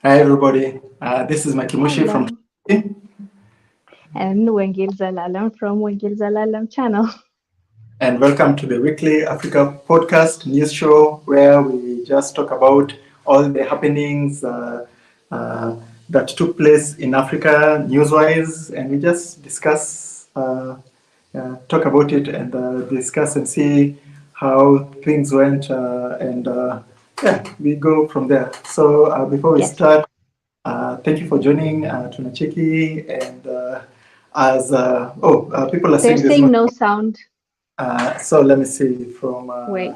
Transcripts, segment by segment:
Hi everybody, this is mikeymushi from Hello. And Zelalem from Zelalem channel. and welcome to the weekly Africa podcast news show where we just talk about all the happenings uh, that took place in Africa news-wise, and we just discuss, talk about it, and discuss and see how things went, and yeah, we go from there. So before we Yes. start, thank you for joining, Tunacheki, and people are They're saying there's no. saying no sound. So let me see from. Wait.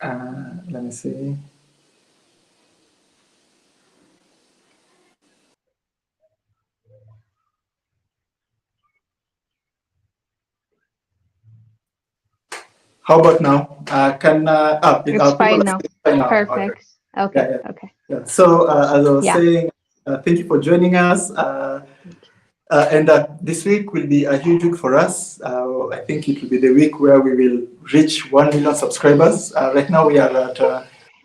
Let me see. How about now? It's People fine are now. saying fine now. Okay. Perfect. Okay. Yeah, yeah, Okay. yeah. So as I was Yeah. saying, thank you for joining us. And this week will be a huge week for us. I think it will be the week where we will reach 1 million subscribers. Right now we are at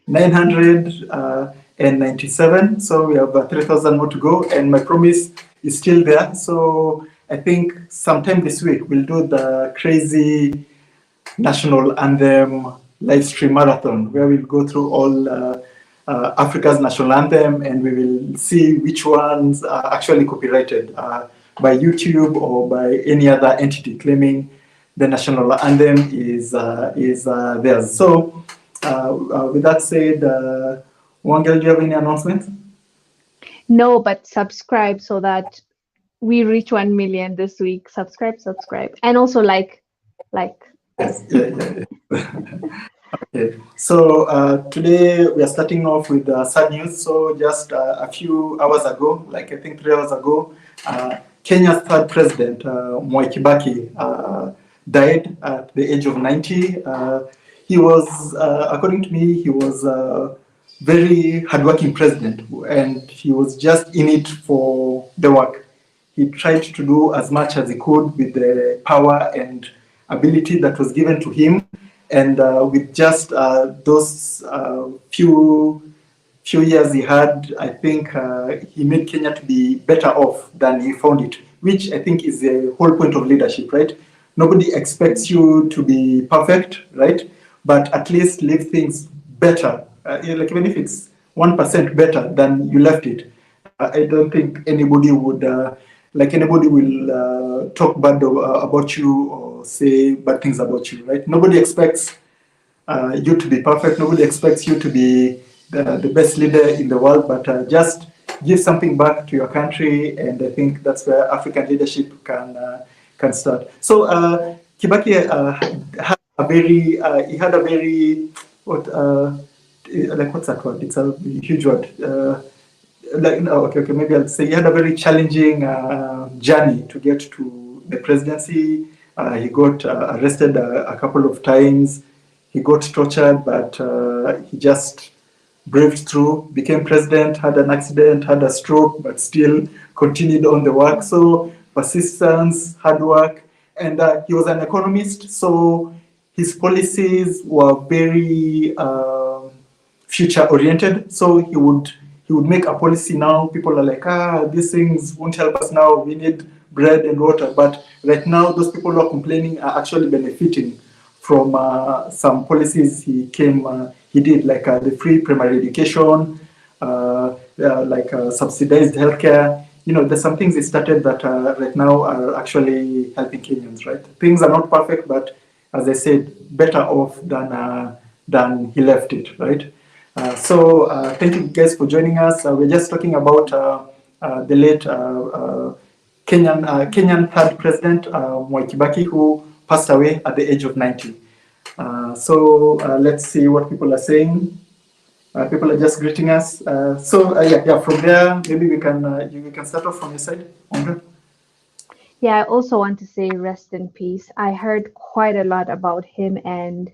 997, so we have 3,000 more to go, and my promise is still there. So I think sometime this week we'll do the crazy national anthem live stream marathon where we'll go through all Africa's national anthem, and we will see which ones are actually copyrighted by YouTube or by any other entity claiming the national anthem is theirs. So, with that said, Wangel, do you have any announcements? No, but subscribe so that we reach 1 million this week. Subscribe. And also like. Yes, yeah. Okay. So today we are starting off with sad news. So just a few hours ago, like I think 3 hours ago, Kenya's third president, Mwai Kibaki, died at the age of 90. He was, according to me, he was a very hardworking president, and he was just in it for the work. He tried to do as much as he could with the power and ability that was given to him, and with just those few years he had, I think he made Kenya to be better off than he found it, which I think is the whole point of leadership, right? Nobody expects you to be perfect, right? But at least leave things better, like even if it's 1% better than you left it. I don't think anybody would, like anybody will talk bad about you or say bad things about you, right? Nobody expects you to be perfect. Nobody expects you to be the best leader in the world, but just give something back to your country, and I think that's where African leadership can start. So Kibaki had a very he had a very what like what's that word? It's a huge word. Like no, okay, maybe I'll say he had a very challenging journey to get to the presidency. He got arrested a couple of times. He got tortured, but he just braved through, became president, had an accident, had a stroke, but still continued on the work. So persistence, hard work, and he was an economist. So his policies were very future oriented. So he would make a policy now. People are like, these things won't help us now. We need bread and water. But right now, those people who are complaining are actually benefiting from some policies he did, like the free primary education, like subsidized healthcare. You know, there's some things he started that right now are actually helping Kenyans, right? Things are not perfect, but as I said, better off than he left it, right? So thank you guys for joining us. We're just talking about the late Kenyan third president, Mwai Kibaki, who passed away at the age of 90. So let's see what people are saying. People are just greeting us. Yeah, from there, maybe we can start off from your side, Andre. Yeah, I also want to say rest in peace. I heard quite a lot about him, and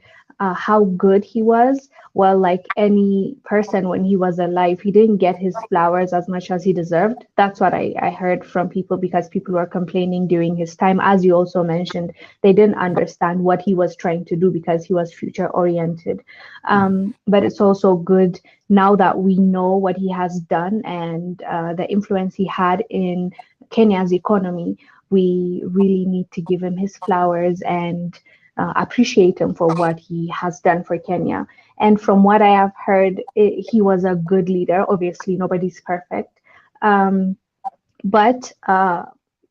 how good he was. Well, like any person when he was alive, he didn't get his flowers as much as he deserved. That's what I heard from people, because people were complaining during his time. As you also mentioned, they didn't understand what he was trying to do because he was future oriented. But it's also good now that we know what he has done and the influence he had in Kenya's economy. We really need to give him his flowers and appreciate him for what he has done for Kenya. And from what I have heard, he was a good leader. Obviously, nobody's perfect. But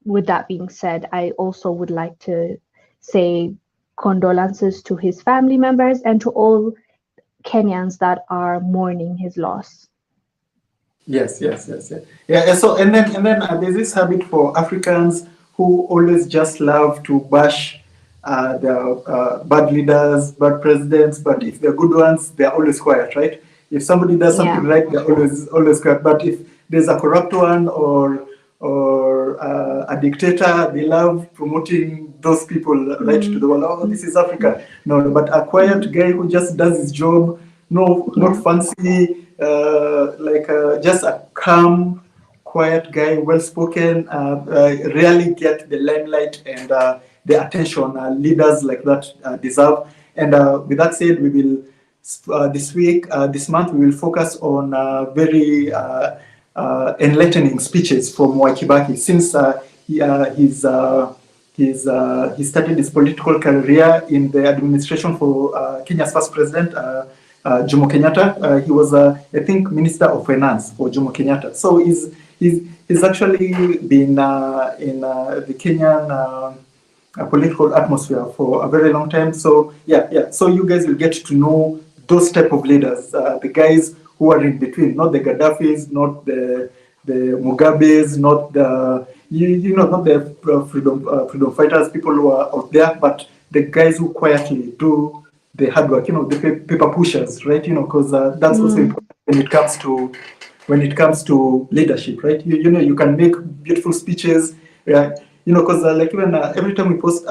with that being said, I also would like to say condolences to his family members and to all Kenyans that are mourning his loss. Yes, yes, yes, yes. Yeah. And then there's this habit for Africans who always just love to bash the bad leaders, bad presidents. But if they're good ones, they're always quiet, right? If somebody does something Yeah. right, they're always quiet. But if there's a corrupt one or a dictator, they love promoting those people right to Mm, the world. Oh, this is Africa. No, but a quiet guy who just does his job, no, not yeah. fancy, just a calm, quiet guy, well spoken, rarely get the limelight and the attention leaders like that deserve. And with that said, we will this month, we will focus on very enlightening speeches from Mwai Kibaki, since he started his political career in the administration for Kenya's first president, Jomo Kenyatta. He was, I think, Minister of Finance for Jomo Kenyatta. So he's actually been in the Kenyan political atmosphere for a very long time. So yeah. So you guys will get to know those type of leaders, the guys who are in between, not the Gaddafis, not the Mugabes, not the not the freedom fighters, people who are out there, but the guys who quietly do the hard work, the paper pushers, right? Because that's also Mm, important when it comes to leadership, right? You can make beautiful speeches, yeah. Because like even every time we post,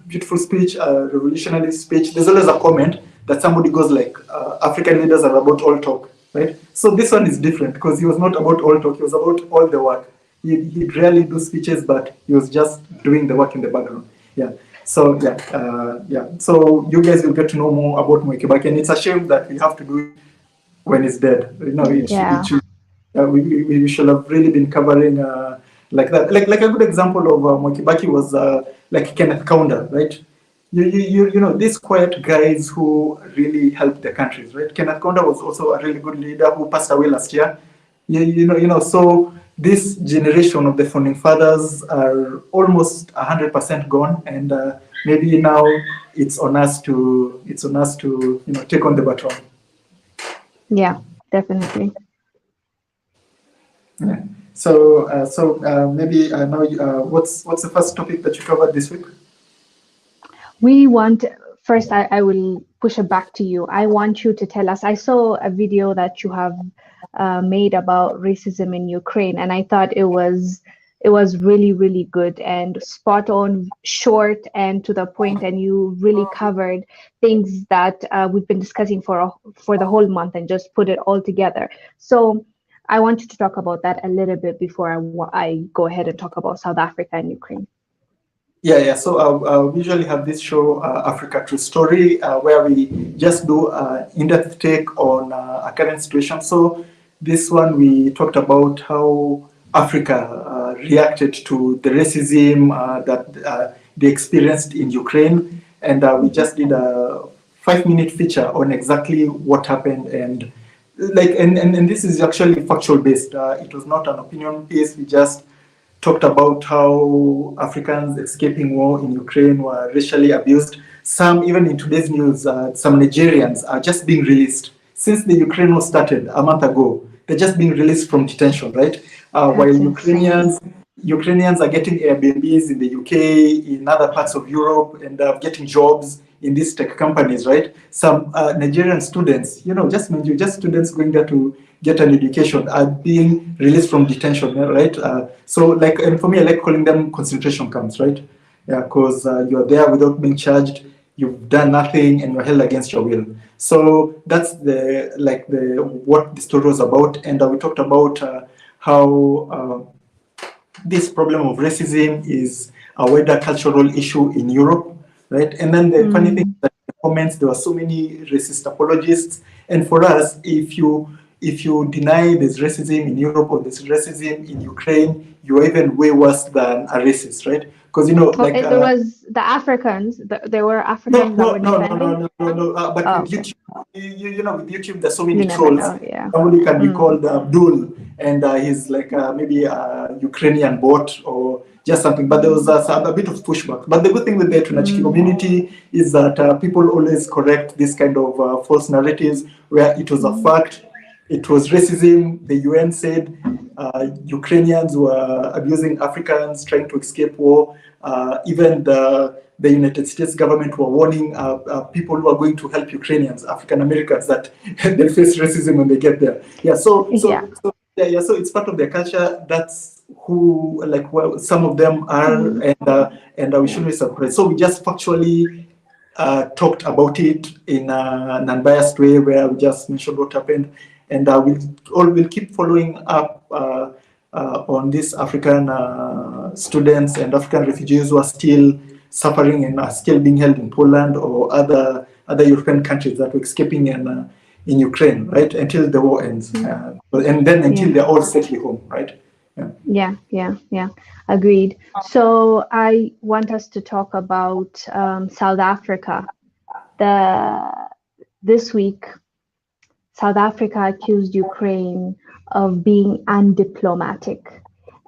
beautiful speech, revolutionary speech, there's always a comment that somebody goes like, African leaders are about all talk, right? So this one is different because he was not about all talk; he was about all the work. He'd rarely do speeches, but he was just doing the work in the background. Yeah. So yeah. So you guys will get to know more about Mwai Kibaki, and it's a shame that we have to do it when he's dead. It yeah. should, we should have really been covering like that. Like a good example of Mwai Kibaki was like Kenneth Kaunda, right? These quiet guys who really helped the countries, right? Kenneth Kaunda was also a really good leader who passed away last year. So this generation of the founding fathers are almost 100% gone, and maybe now it's on us to take on the baton. Yeah, definitely. Yeah. So maybe now, what's the first topic that you covered this week? We want first. I will push it back to you. I want you to tell us. I saw a video that you have made about racism in Ukraine, and I thought it was really really good and spot on, short and to the point, and you really covered things that we've been discussing for the whole month and just put it all together. So I want you to talk about that a little bit before I go ahead and talk about South Africa and Ukraine. Yeah. So we usually have this show, Africa True Story, where we just do in-depth take on a current situation. So this one, we talked about how Africa reacted to the racism that they experienced in Ukraine, and we just did a 5-minute feature on exactly what happened, and and this is actually factual based. It was not an opinion piece. We just talked about how Africans escaping war in Ukraine were racially abused. Some, even in today's news, some Nigerians are just being released. Since the Ukraine war started a month ago, they're just being released from detention, right? While That's insane. Ukrainians are getting Airbnbs in the UK, in other parts of Europe, and getting jobs in these tech companies, right? Some Nigerian students, just mind you, just students going there to get an education are being released from detention, right? And for me, I like calling them concentration camps, right? Yeah, because you're there without being charged. you've done nothing and you're held against your will. So that's the what the story was about. And we talked about how this problem of racism is a wider cultural issue in Europe, right? And then the funny thing is that in the comments, there were so many racist apologists. And for us, if you deny there's racism in Europe or there's racism in Ukraine, you're even way worse than a racist, right? Because there was the Africans. There were Africans that were defending. But with Okay. YouTube, with YouTube, there's so many You never trolls. know, yeah. Somebody can be called Abdul, and he's like maybe a Ukrainian bot or just something. But there was a bit of pushback. But the good thing with the Tunachiki community is that people always correct this kind of false narratives where it was a fact. It was racism. The UN said Ukrainians were abusing Africans trying to escape war. Even the United States government were warning people who are going to help Ukrainians, African Americans, that they'll face racism when they get there. So it's part of their culture. That's who, some of them are, and we shouldn't be surprised. So we just factually talked about it in an unbiased way, where we just mentioned what happened. And we'll keep following up on these African students and African refugees who are still suffering and are still being held in Poland or other European countries that were escaping in Ukraine, right? Until the war ends, and then until they're all safely home, right? Yeah. Agreed. So I want us to talk about South Africa. This week, South Africa accused Ukraine of being undiplomatic.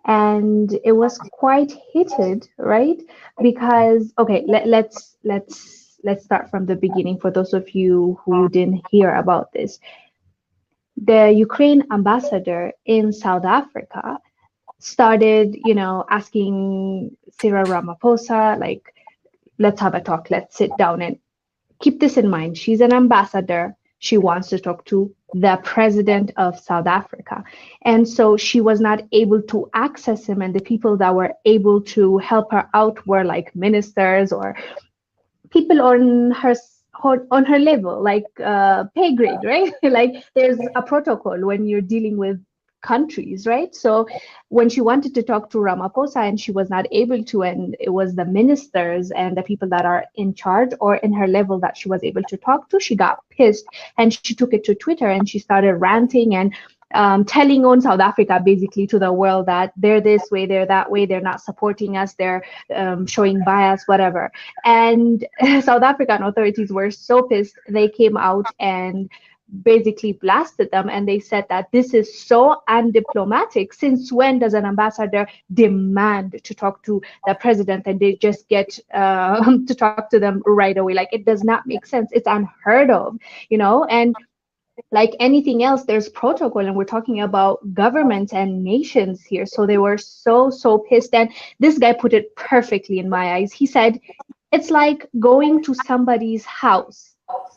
And it was quite heated, right? Because, okay, let's start from the beginning for those of you who didn't hear about this. The Ukraine ambassador in South Africa started, asking Cyril Ramaphosa, like, let's have a talk, let's sit down. And keep this in mind, she's an ambassador. She wants to talk to the president of South Africa. And so she was not able to access him. And the people that were able to help her out were like ministers or people on her level, like pay grade, right? Like there's a protocol when you're dealing with countries, right? So when she wanted to talk to Ramaphosa and she was not able to, and it was the ministers and the people that are in charge or in her level that she was able to talk to, she got pissed and she took it to Twitter and she started ranting and telling on South Africa basically to the world that they're this way, they're that way, they're not supporting us, they're showing bias, whatever. And South African authorities were so pissed, they came out and basically blasted them, and they said that this is so undiplomatic. Since when does an ambassador demand to talk to the president and they just get to talk to them right away? Like, it does not make sense. It's unheard of, and like anything else, there's protocol, and we're talking about governments and nations here. So they were so pissed, and this guy put it perfectly in my eyes. He said it's like going to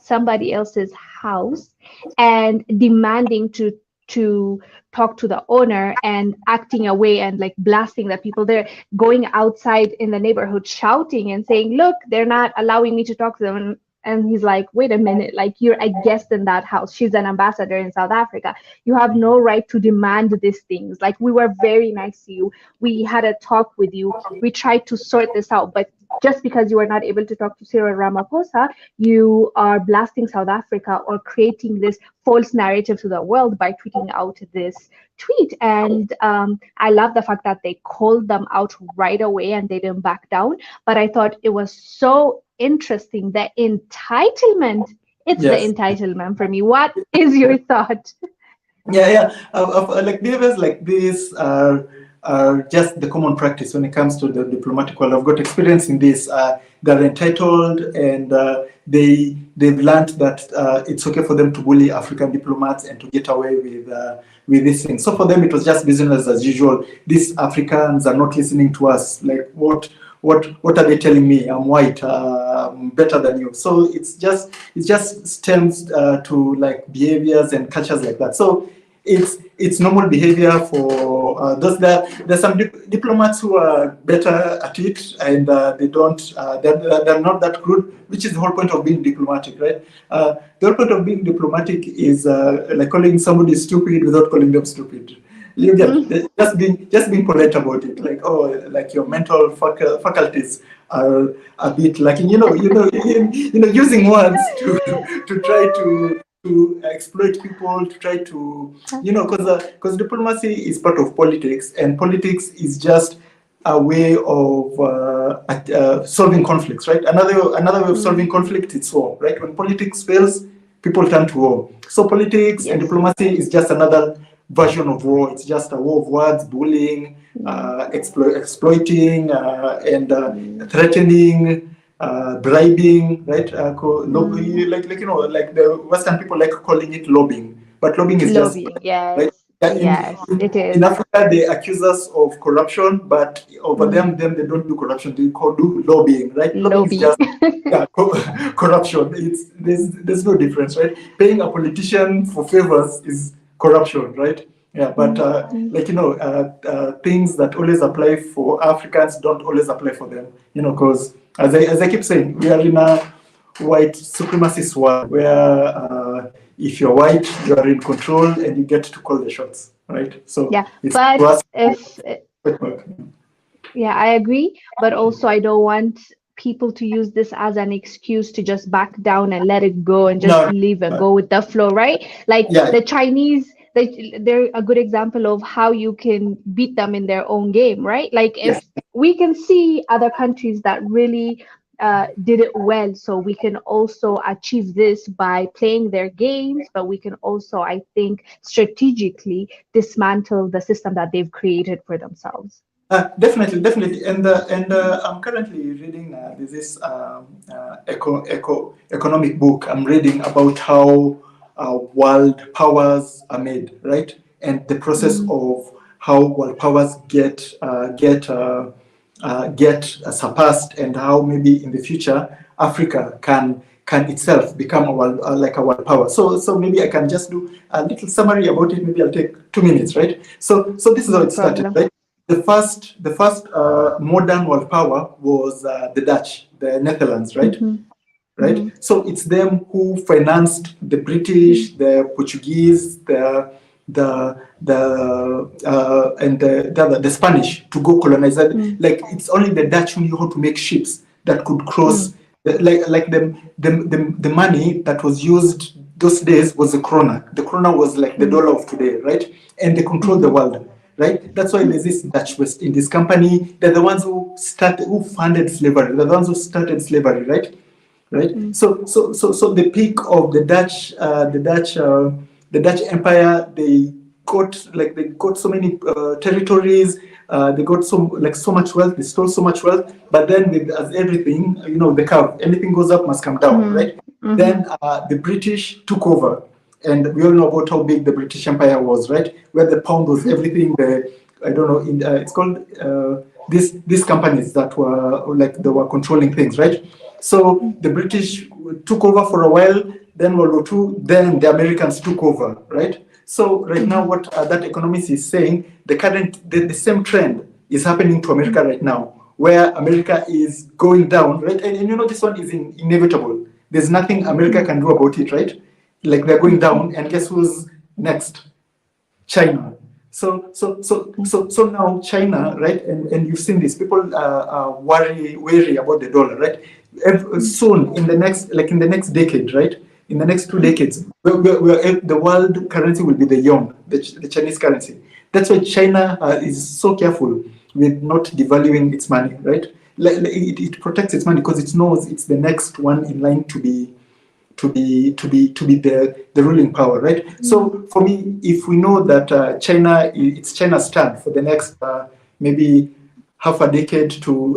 somebody else's house and demanding to talk to the owner and acting away and like blasting the people there, going outside in the neighborhood shouting and saying, look, they're not allowing me to talk to them. And he's like, wait a minute, like, you're a guest in that house. She's an ambassador in South Africa. You have no right to demand these things. Like, we were very nice to you. We had a talk with you. We tried to sort this out. But just because you were not able to talk to Cyril Ramaphosa, you are blasting South Africa or creating this false narrative to the world by tweeting out this tweet. And I love the fact that they called them out right away and they didn't back down. But I thought it was so interesting, the entitlement. It's the entitlement for me. What is your thought? Like behaviors like this are just the common practice when it comes to the diplomatic world. I've got experience in this. They're entitled, and they've learned that it's okay for them to bully African diplomats and to get away with this thing. So for them, it was just business as usual. These Africans are not listening to us. Like, what are they telling me? I'm white, I'm better than you. So it just stems to like behaviors and cultures like that. So it's normal behavior for those that there's some diplomats who are better at it, and they don't they're not that good, which is the whole point of being diplomatic, right? The whole point of being diplomatic is like calling somebody stupid without calling them stupid. You get just being polite about it, like, oh, like your mental faculties are a bit lacking, using words to try to exploit people, to try to, because diplomacy is part of politics, and politics is just a way of solving conflicts, right? Another way of solving conflict is war, right? When politics fails, people turn to war. So politics and diplomacy is just another version of war. It's just a war of words, bullying, exploiting, and threatening, bribing, right? Like the Western people like calling it lobbying, but lobbying is just right. Yes, it is. In Africa, they accuse us of corruption, but over them they don't do corruption. They do lobbying, right? Lobbying is just corruption. There's no difference, right? Paying a politician for favors is corruption, right? Yeah, but things that always apply for Africans don't always apply for them, because as I keep saying, we are in a white supremacist world where if you're white, you are in control and you get to call the shots, right? So but I agree, but also I don't want people to use this as an excuse to just back down and let it go and just leave and go with the flow, right? Like the Chinese, they're a good example of how you can beat them in their own game, right? Like if we can see other countries that really did it well, so we can also achieve this by playing their games, but we can also, I think, strategically dismantle the system that they've created for themselves. Definitely, and I'm currently reading this economic book. I'm reading about how world powers are made, right, and the process of how world powers get surpassed, and how maybe in the future Africa can itself become a world power. So maybe I can just do a little summary about it. Maybe I'll take 2 minutes, right? So this is how it started, right? The first modern world power was the Dutch, the Netherlands, right? Right. So it's them who financed the British, the Portuguese, the Spanish to go colonize. Like it's only the Dutch who knew how to make ships that could cross. The money that was used those days was the krona. The krona was like the dollar of today, right? And they controlled the world, right? That's why there's this Dutch West Indies Company. They're the ones who funded slavery. They're the ones who started slavery, right? Right. So the peak of the Dutch Empire, they got so many territories. They got so much wealth. They stole so much wealth. But then, as everything, the curve, anything goes up must come down, right? Then the British took over, and we all know about how big the British Empire was, right? Where the pound was everything. It's called these companies that were they were controlling things, right? So the British took over for a while, then World War II, then the Americans took over, right? So right now, what that economist is saying, the same trend is happening to America right now, where America is going down, right? And this one is inevitable. There's nothing America can do about it, right? Like they're going down, and guess who's next? China. So now China, right? And you've seen this. People are wary about the dollar, right? Soon, in the next decade, right? In the next 2 decades, the world currency will be the yuan, the Chinese currency. That's why China is so careful with not devaluing its money, right? It protects its money because it knows it's the next one in line to be the ruling power, right? So for me, if we know that it's China's turn for the next maybe half a decade to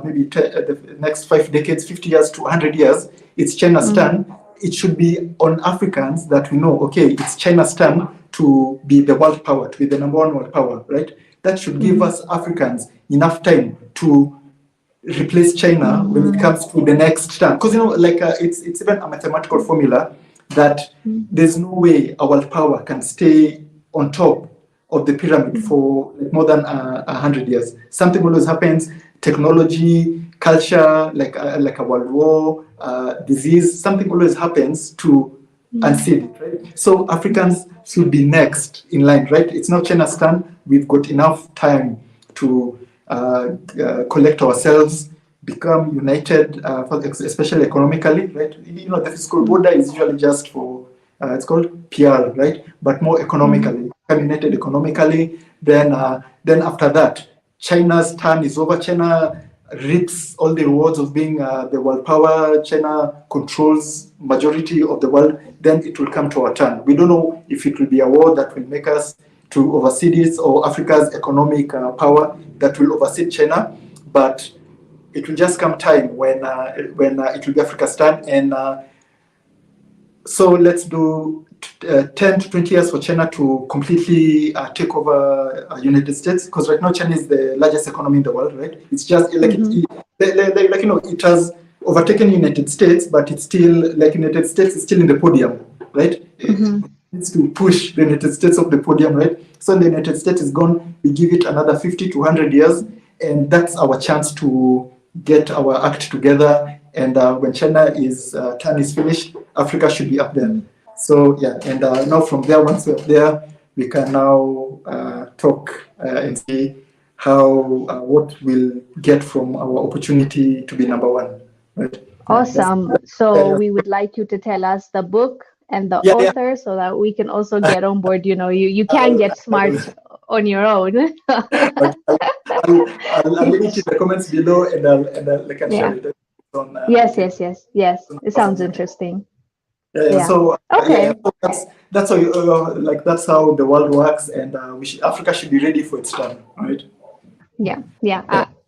maybe the next 5 decades, 50 years to 100 years, it's China's turn. It should be on Africans that we know, okay, it's China's turn to be the world power, to be the number one world power, right? That should give us Africans enough time to replace China when it comes to the next turn. Because it's even a mathematical formula that there's no way our world power can stay on top of the pyramid for like more than 100 years. Something always happens: technology, culture, like a world war, disease. Something always happens to unseat it, right? So Africans should be next in line, right? It's not China's turn. We've got enough time to collect ourselves, become united, especially economically, right? You know, the fiscal border is usually just for it's called PR, right? But more economically, become united economically. Then after that, China's turn is over. China reaps all the rewards of being the world power. China controls majority of the world. Then it will come to our turn. We don't know if it will be a war that will make us to oversee this, or Africa's economic power that will oversee China, but it will just come time when it will be Africa's turn. And so let's do 10 to 20 years for China to completely take over United States, because right now China is the largest economy in the world, right? It's just like like you know, it has overtaken United States, but it's still like United States is still in the podium, right? It needs to push the United States off the podium, right? So the United States is gone. We give it another 50 to 100 years, and that's our chance to get our act together. And when China's turn is finished, Africa should be up there. So yeah, and now from there, once we're up there, we can now talk and see how what we'll get from our opportunity to be number one. Right? Awesome. So we would like you to tell us the book and the Yeah, yeah. author so that we can also get on board. You know, you can get smart on your own. I'll link it in the comments below, and I can share it on. Yes. It sounds interesting. Yeah. So okay. So that's how like that's how the world works, and Africa should be ready for its turn, right? Yeah.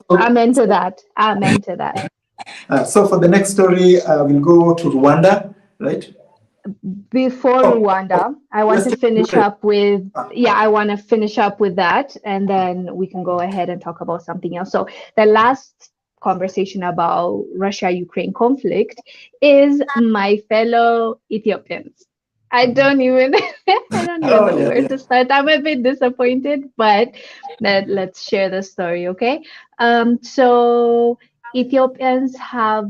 I'm into that. So for the next story, we'll go to Rwanda, right? Before Rwanda, I want to finish up with that, and then we can go ahead and talk about something else. So the last conversation about Russia-Ukraine conflict is my fellow Ethiopians. I don't even know where to start. I'm a bit disappointed, but let's share the story, okay? So Ethiopians have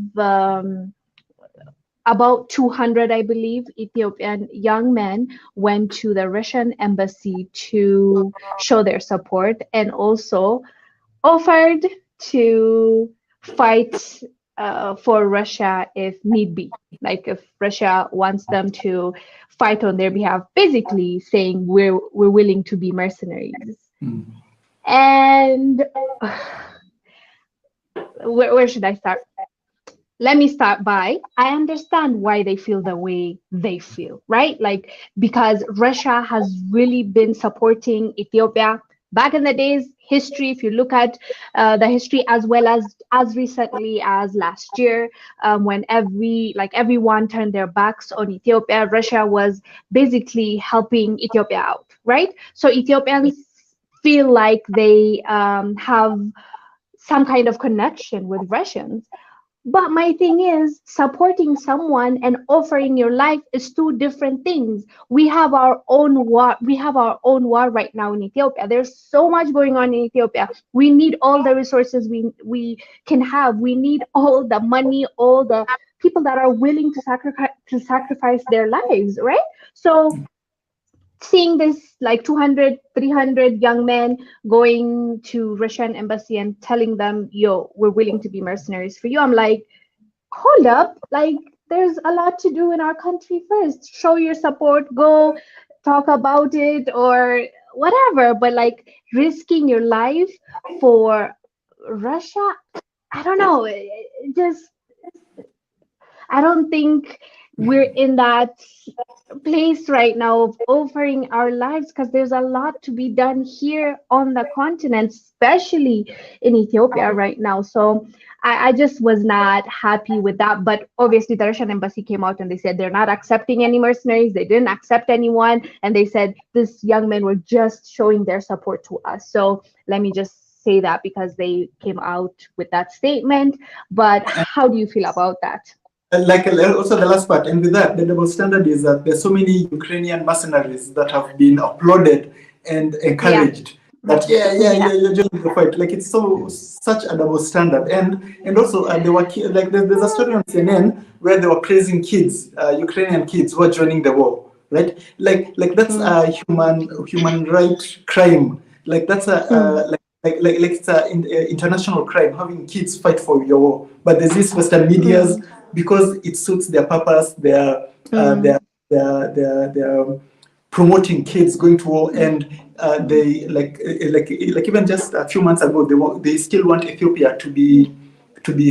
about 200, I believe, Ethiopian young men went to the Russian embassy to show their support, and also offered to fight for Russia if need be. Like if Russia wants them to fight on their behalf, basically saying we're willing to be mercenaries. And where should I start? Let me start by, I understand why they feel the way they feel, right? Like, because Russia has really been supporting Ethiopia back in the days. History, if you look at the history, as well as recently as last year, when everyone turned their backs on Ethiopia, Russia was basically helping Ethiopia out, right? So Ethiopians feel like they have some kind of connection with Russians. But my thing is, supporting someone and offering your life is two different things. We have our own war. We have our own war right now in Ethiopia. There's so much going on in Ethiopia. We need all the resources we can have. We need all the money, all the people that are willing to sacrifice their lives, right? So seeing this like 200, 300 young men going to Russian embassy and telling them, yo, we're willing to be mercenaries for you, I'm like, hold up, like there's a lot to do in our country first. Show your support, go talk about it or whatever, but like risking your life for Russia, I don't know, just I don't think we're in that place right now of offering our lives, because there's a lot to be done here on the continent, especially in Ethiopia right now. So I just was not happy with that. But obviously, the Russian embassy came out and they said they're not accepting any mercenaries. They didn't accept anyone. And they said these young men were just showing their support to us. So let me just say that because they came out with that statement. But how do you feel about that? Also the last part, and with that, the double standard is that there's so many Ukrainian mercenaries that have been applauded and Yeah. encouraged. That you're joining the fight. Like it's such a double standard, and also there were there's a story on CNN where they were praising kids, Ukrainian kids who are joining the war, right? Like that's a human right crime. Like that's a it's an international crime having kids fight for your war. But there's this Western medias because it suits their purpose. They're promoting kids going to war, and they like even just a few months ago they still want Ethiopia to be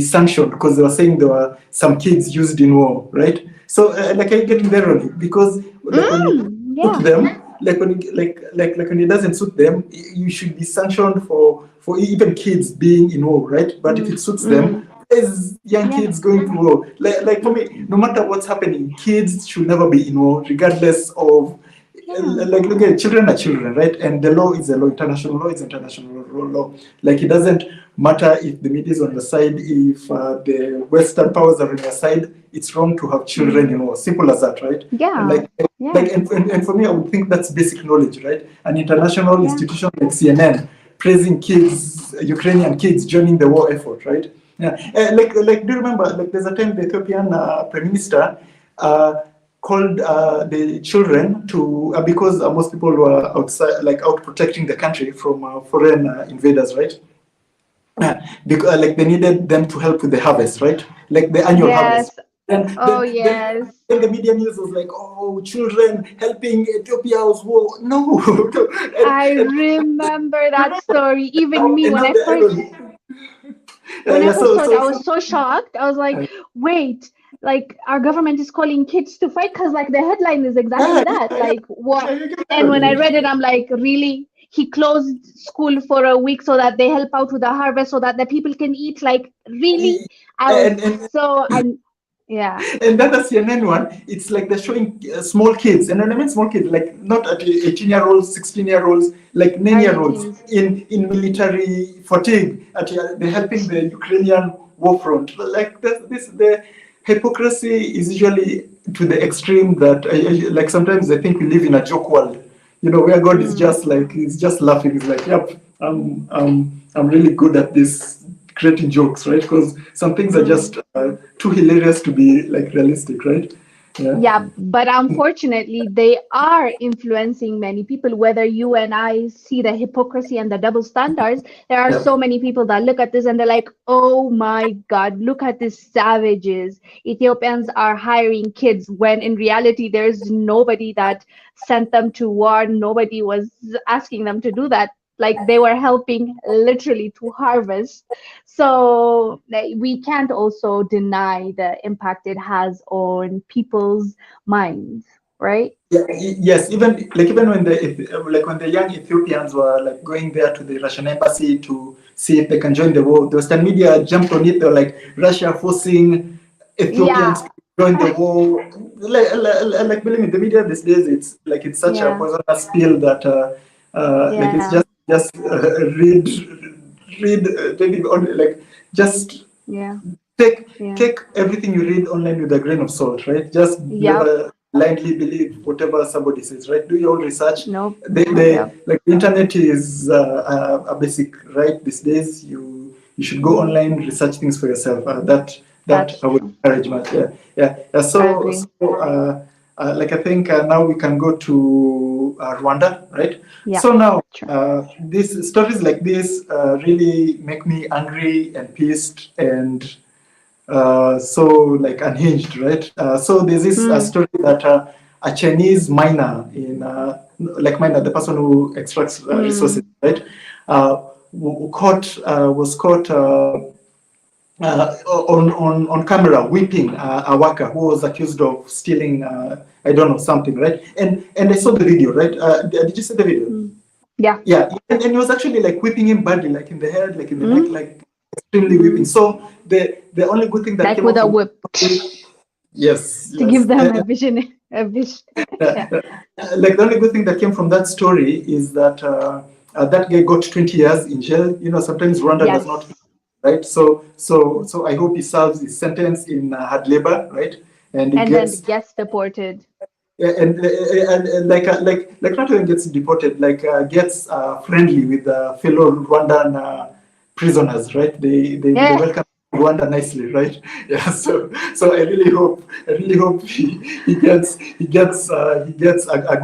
sanctioned because they were saying there were some kids used in war, right? So like I get there on it because like when you put them when it doesn't suit them, you should be sanctioned for even kids being in war, right? But if it suits them, there's young kids going to war. Like for me, no matter what's happening, kids should never be in war, regardless of like look at children are children, right? And the law is the law. International law is international law. Like it doesn't matter if the media is on your side, if the Western powers are on your side. It's wrong to have children, simple as that, right? Yeah. And for me, I would think that's basic knowledge, right? An international institution like CNN praising kids, Ukrainian kids joining the war effort, right? Yeah. Do you remember? Like, there's a time the Ethiopian prime minister called the children to because most people were outside, like out protecting the country from foreign invaders, right? Because they needed them to help with the harvest, right? Like the annual harvest. Then the media news was like, oh, children helping Ethiopia's war. No. I remember that story. Even me, when I first saw it, I was so shocked. I was like, wait, like our government is calling kids to fight because like the headline is exactly that. Like what? And when I read it, I'm like, really? He closed school for a week so that they help out with the harvest so that the people can eat. Like really? Yeah. And then the CNN one, it's like they're showing small kids, and when I mean small kids, like not at 18-year-olds, 16-year-olds, like 9-year-olds in military fatigue. They're helping the Ukrainian war front. Like the hypocrisy is usually to the extreme that, like sometimes I think we live in a joke world, where God is just like he's just laughing. He's like, yep, I'm really good at this. Creating jokes, right? Because some things are just too hilarious to be like realistic, right? Yeah, but unfortunately, they are influencing many people. Whether you and I see the hypocrisy and the double standards, there are so many people that look at this and they're like, oh my God, look at these savages. Ethiopians are hiring kids when in reality, there's nobody that sent them to war. Nobody was asking them to do that. Like they were helping literally to harvest. So we can't also deny the impact it has on people's minds, right? Yeah, yes, even when the young Ethiopians were like going there to the Russian embassy to see if they can join the war, the Western media jumped on it. They were like, Russia forcing Ethiopians to join the war. Like believe me, the media these days, it's such a poisonous pill that like it's just read only, like just take everything you read online with a grain of salt, right? Just never blindly believe whatever somebody says, right? Do your own research. Like the internet is a basic right these days. You should go online, research things for yourself. That I would encourage much. So like I think now we can go to Rwanda, right? So now these stories like this really make me angry and pissed and so like unhinged, right? So there's this story that a Chinese miner the person who extracts resources, right? Was caught on camera whipping a worker who was accused of stealing I don't know something, right? And I saw the video, right? Did you see the video? Yeah, and he was actually like whipping him badly, like in the head, like in the neck, like extremely whipping. So the only good thing that like came with out a whip, to give them a vision. Like the only good thing that came from that story is that that guy got 20 years in jail. Sometimes Rwanda does not right? So I hope he serves his sentence in hard labor, right? And he And then gets gets deported. and like not even gets deported, like gets friendly with fellow Rwandan prisoners, right? They Yeah. welcome Rwanda nicely, right? Yeah. So I really hope he gets a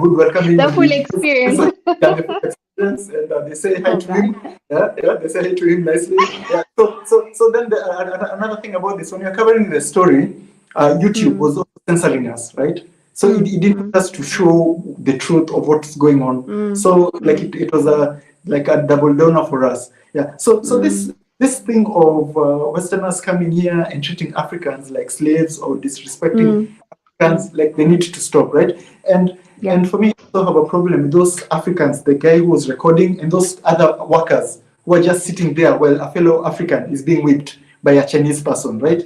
good welcoming The when full he gets to experience. prison. Yeah, the full experience, and they say hi Oh to him. God. Yeah, they say hi to him nicely. Yeah. So then another thing about this, when you're covering the story, YouTube Mm, was also censoring us, right? So it didn't mm, want us to show the truth of what's going on. mm, So like mm, it was a like a double downer for us. Yeah. So mm, this thing of Westerners coming here and treating Africans like slaves or disrespecting mm, Africans, like they need to stop, right? And yeah. and for me, I also have a problem with those Africans, the guy who was recording, and those other workers who are just sitting there while a fellow African is being whipped by a Chinese person, right?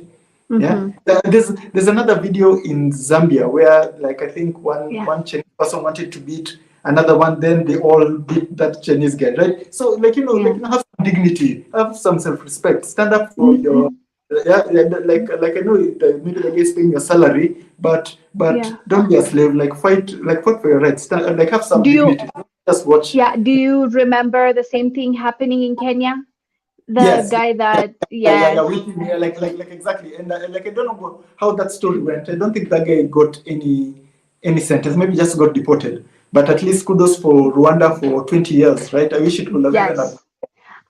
Yeah. Mm-hmm. There's another video in Zambia where, like, I think Yeah. one Chinese person wanted to beat another one, then they all beat that Chinese guy, right? So Yeah. have some dignity, have some self-respect, stand up for your Mm-hmm. like I know maybe the guy is paying your salary, but Yeah. don't be a slave. Fight for your rights. Like have some Do you, dignity. Don't just watch. yeah, do you remember the same thing happening in Kenya? The Yes. guy that, Yeah, yes. with him, yeah, like exactly, and like I don't know how that story went. I don't think that guy got any sentence. Maybe just got deported. But at least kudos for Rwanda for 20 years, right? I wish it would have even have. Yes.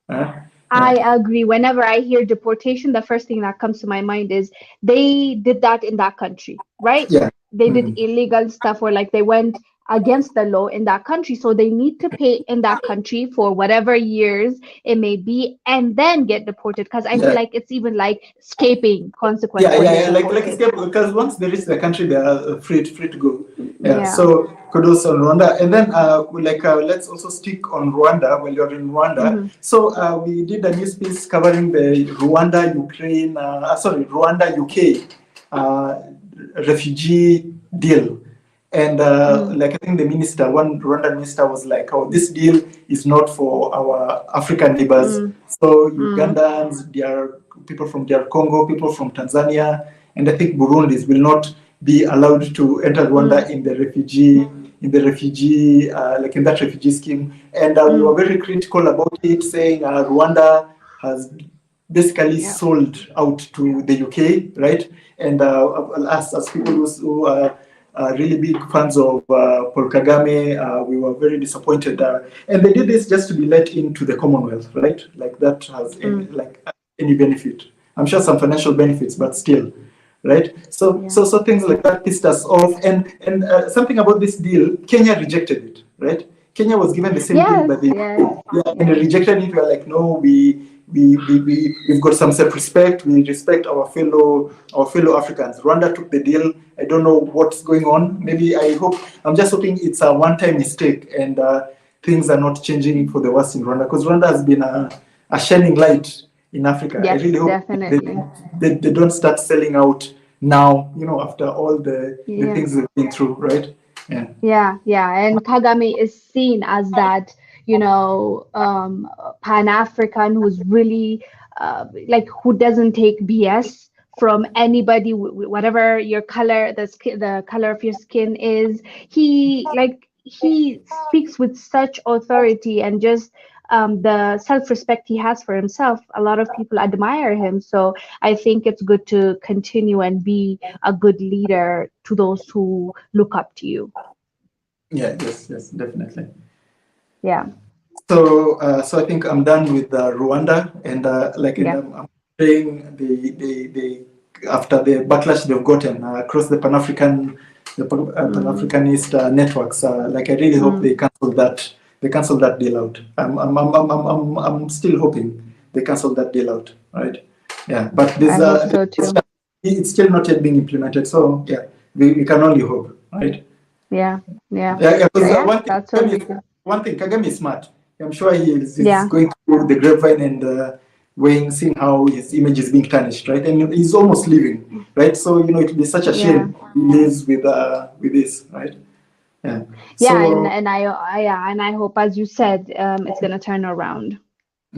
Yeah, I agree. Whenever I hear deportation, the first thing that comes to my mind is they did that in that country, right? yeah, They did mhm. illegal stuff or like they went against the law in that country. So they need to pay in that country for whatever years it may be and then get deported. Because I feel Yeah. like it's even like escaping Yeah, consequence when yeah, you're yeah. Like deported. escape because once they reach the country, they are free to go. Yeah. Yeah. So kudos on Rwanda, and then let's also stick on Rwanda while you're in Rwanda. Hmm. So we did a news piece covering the Rwanda UK refugee deal. And Mm, like I think one Rwandan minister was like, "Oh, this deal is not for our African neighbors. mm, So mm, Ugandans, people from DR Congo, people from Tanzania, and I think Burundis will not be allowed to enter mm, Rwanda like in that refugee scheme." And we were mm. very critical about it, saying Rwanda has basically Yeah. sold out to the UK, right? And us as people who are really big fans of Paul Kagame, we were very disappointed. And they did this just to be let into the Commonwealth, right? Like that has Mm, any benefit. I'm sure some financial benefits, but still, right? So yeah. so so things like that pissed us off. And something about this deal, Kenya rejected it, right? Kenya was given the same deal, Yes, but they yes, and they yes. rejected it. We are like, no, we've got some self-respect. We respect our fellow Africans. Rwanda took the deal. I don't know what's going on. Maybe I'm just hoping it's a one-time mistake and things are not changing for the worse in Rwanda, because Rwanda has been a shining light in Africa. I Yes, really hope definitely. they don't start selling out now, after all the Yeah. things they've been through, right? Yeah. Yeah, yeah, and Kagame is seen as that, Pan-African who's really like who doesn't take BS from anybody, whatever your color, the color of your skin is. He speaks with such authority and just the self-respect he has for himself. A lot of people admire him, so I think it's good to continue and be a good leader to those who look up to you. Yeah, yes, definitely. Yeah, So I think I'm done with Rwanda, and yeah. I'm praying the after the backlash they've gotten across the Mm, Pan-Africanist networks. I really hope mm. they cancel that deal out. I'm still hoping they cancel that deal out, right? Yeah, but I hope so too. it's still not yet being implemented. So yeah, we can only hope, right? Yeah, yeah, Yeah, because yeah. That's totally good. one thing, Kagame is smart. I'm sure he's Yeah, going through the grapevine and seeing how his image is being tarnished, right? And he's almost leaving, right? So it would be such a yeah, shame he lives with this, right? Yeah. yeah. And So and yeah, and I hope, as you said, it's gonna turn around.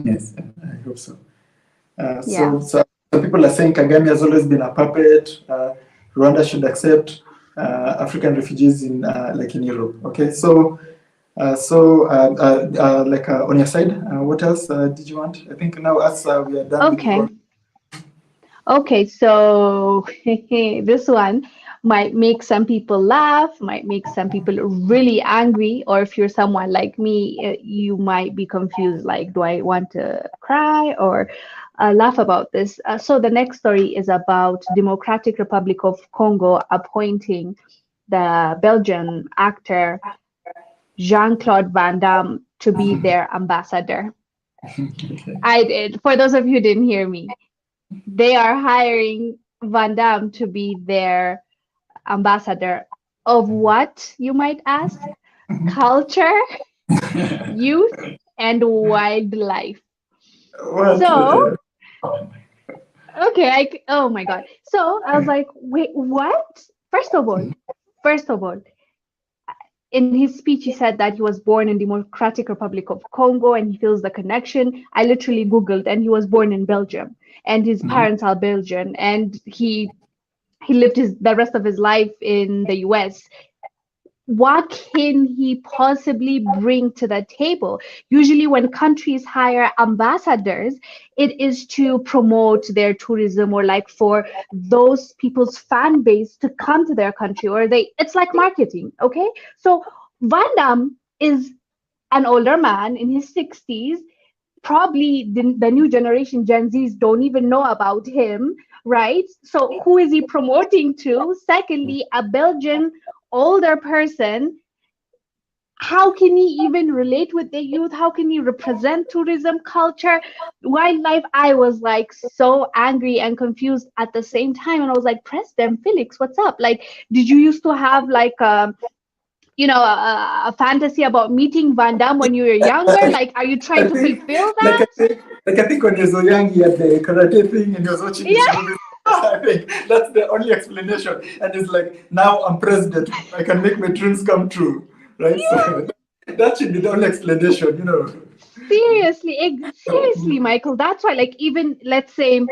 yes, I hope so. Yeah. So people are saying Kagame has always been a puppet. Rwanda should accept African refugees in like in Europe. Okay, so on your side, what else did you want? I think now as we are done with the Okay. Okay, so this one might make some people laugh, might make some people really angry, or if you're someone like me, you might be confused, like, do I want to cry or laugh about this? So the next story is about Democratic Republic of Congo appointing the Belgian actor Jean-Claude Van Damme to be their ambassador. okay. I did. For those of you who didn't hear me, they are hiring Van Damme to be their ambassador of what, you might ask? Culture, youth, and wildlife. What? So, okay, oh my God. So I was like, wait, what? First of all, in his speech, he said that he was born in Democratic Republic of Congo and he feels the connection. I literally Googled and he was born in Belgium and his Mhm. parents are Belgian and he lived the rest of his life in the US. What can he possibly bring to the table? Usually, when countries hire ambassadors, it is to promote their tourism or like for those people's fan base to come to their country, or it's like marketing. Okay. So Van Damme is an older man in his 60s. Probably the new generation Gen Zs don't even know about him, right? So who is he promoting to? Secondly, a Belgian older person, how can he even relate with the youth? How can he represent tourism, culture, wildlife? I was like so angry and confused at the same time. And I was like, President Felix, what's up? Like, did you used to have like a fantasy about meeting Van Damme when you were younger? Like, are you trying I to think, fulfill like that? I think when he was so young, he had the karate thing and he was watching his Yeah. movies. I think that's the only explanation. And it's like, now I'm president, I can make my dreams come true, right? So that should be the only explanation, you know. Seriously, So, seriously, Michael. That's why, like, even let's say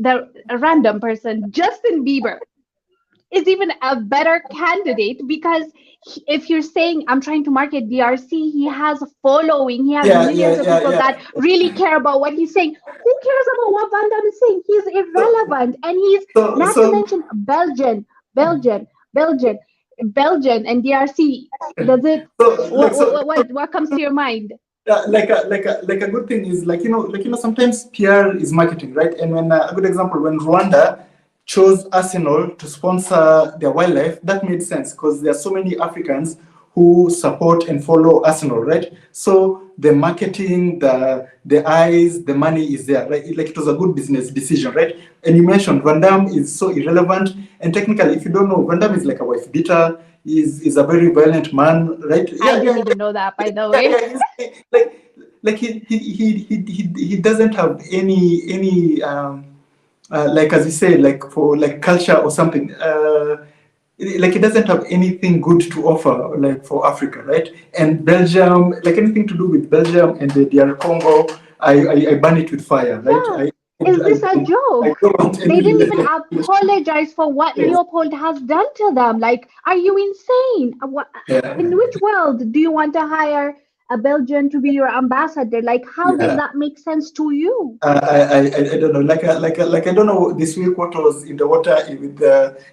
a random person, Justin Bieber, is even a better candidate because if you're saying I'm trying to market DRC, he has a following, he has millions of people yeah. that really care about what he's saying. Who cares about what Van Damme is saying? He's So, irrelevant, and he's not to so mention Belgian, Belgian, Belgian, and DRC. Does it? so like What comes to your mind? like a good thing is sometimes PR is marketing, right? And when a good example, when Rwanda chose Arsenal to sponsor their wildlife, that made sense because there are so many Africans who support and follow Arsenal, right? So the marketing, the eyes, the money is there, right? Like it was a good business decision, right? And you mentioned Van Damme is so irrelevant, and technically, if you don't know, Van Damme is like a wife beater. Is a very violent man, right? I didn't even know that, by the way. Yeah. Like he doesn't have any like as you say, like for like culture or something. Like he doesn't have anything good to offer like for Africa, right? And Belgium, like anything to do with Belgium and the DR Congo, I burn it with fire, right? Yeah. Is this a I joke? don't want They any didn't even relationship. apologize for what Yes. Leopold has done to them. Like, are you insane? In Yeah. which world do you want to hire a Belgian to be your ambassador? Like, how does Yeah. that make sense to you? I don't know. Like I don't know this week what was in the water with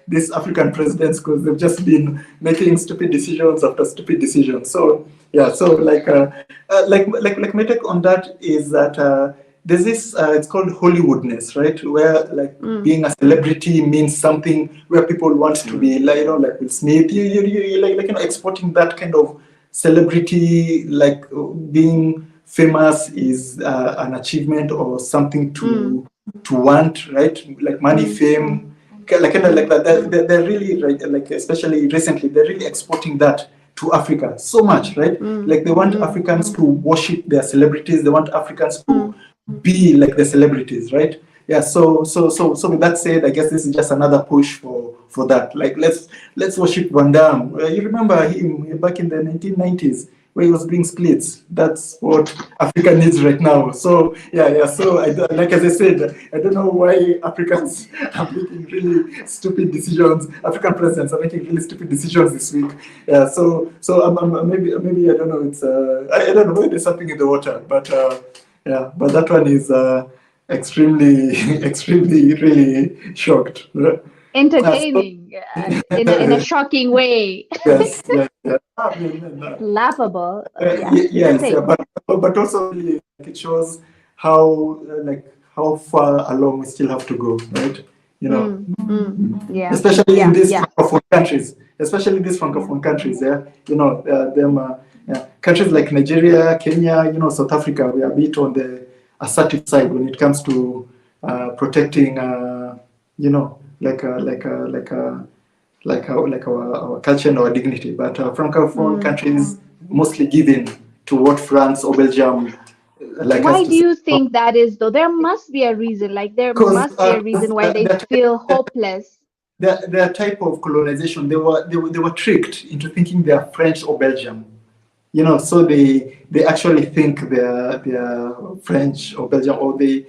these African presidents because they've just been making stupid decisions after stupid decisions. So yeah. So like my take on that is that there's this it's called Hollywoodness, right? Where like Mm, being a celebrity means something where people want to be like like Will Smith. You like exporting that kind of celebrity, like being famous is an achievement or something mm, to want, right? Like money, mm, fame, kind of like that. They're really right, like especially recently, they're really exporting that to Africa so much, right? mm, Like they want mm, Africans to worship their celebrities. They want Africans to mm. be like the celebrities, right? Yeah. So with that said, I guess this is just another push for that. Like let's worship Van Damme. You remember him back in the 1990s? where he was doing splits. That's what Africa needs right now. So yeah. So like as I said, I don't know why Africans are making really stupid decisions. African presidents are making really stupid decisions this week. Yeah. So maybe I don't know. It's I don't know. Maybe there's something in the water. But yeah. But that one is extremely extremely really shocked. So, Entertaining in a shocking way. yes, yes. I mean, Laughable. Yeah, you can yes, say. yeah, but also really like, it shows how how far along we still have to go, right? You know, Yeah, especially in yeah, these yeah, francophone countries, yeah. You know, them yeah. Countries like Nigeria, Kenya, you know, South Africa, we are a bit on the assertive side when it comes to protecting, you know, like our culture and our dignity. But francophone countries mostly given to what France or Belgium like us Why to do say. you think that is though? There must be a reason. Like there Because must be a reason why they feel hopeless. their type of colonization, they were tricked into thinking they are French or Belgium. You know, so they actually think they're French or Belgium, or they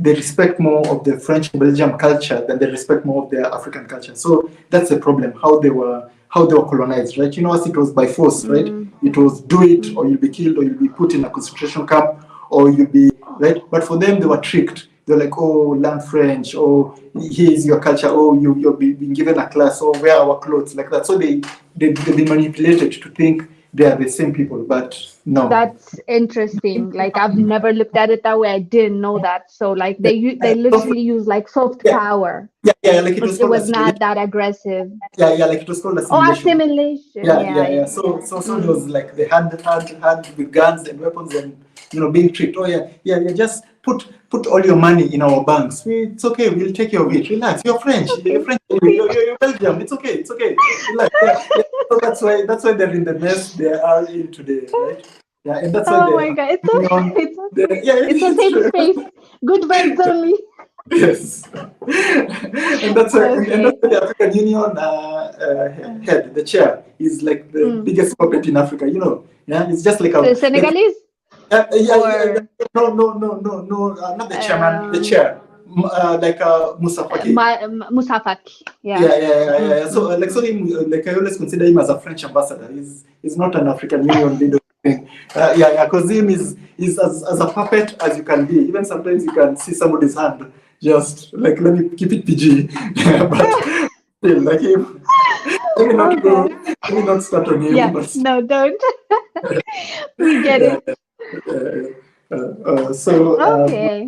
respect more of the French or Belgium culture than they respect more of their African culture. So that's the problem. How they were colonized, right? You know, as it was by force, right? It was do it or you'll be killed or you'll be put in a concentration camp or you'll be right. But for them, they were tricked. They're like, oh, learn French, or here's your culture, oh, you've been given a class, or wear our clothes, like that. So they've been manipulated to think they are the same people, but no. That's interesting. Like I've never looked at it that way. I didn't know that. So like they So, literally use like soft yeah, power, yeah, like it but was it called was not assimilation. that aggressive. Yeah, like it was called Oh, assimilation. assimilation. Yeah. Yeah. So there was like they had with guns and weapons and being tricked. Oh yeah. Just put all your money in our banks. It's okay. We'll take care of it. Relax. You're French. You're Okay. French. You're Belgium. It's okay. It's okay. Relax. Yeah. So that's why they're in the mess they are in today, right? Yeah, and that's why Oh my the God. union. It's Yeah, it's a it's safe true. space. Good vibes only. Yes, and that's Okay. why the African Union head, the chair, is like the biggest puppet in Africa. You know, yeah, it's just like a like Senegalese yeah. or No, not the chairman, the chair, like Musa Faki. Musa Faki. Yeah. Yeah. So like so him, like I always consider him as a French ambassador. He's not an African Union leader thing. Yeah, because him is as a puppet as you can be. Even sometimes you can see somebody's hand. Just like let me keep it PG, but still like him. Let me not go. Okay. Let me not start on him. Yeah. But No, don't. We get yeah. it. So Okay.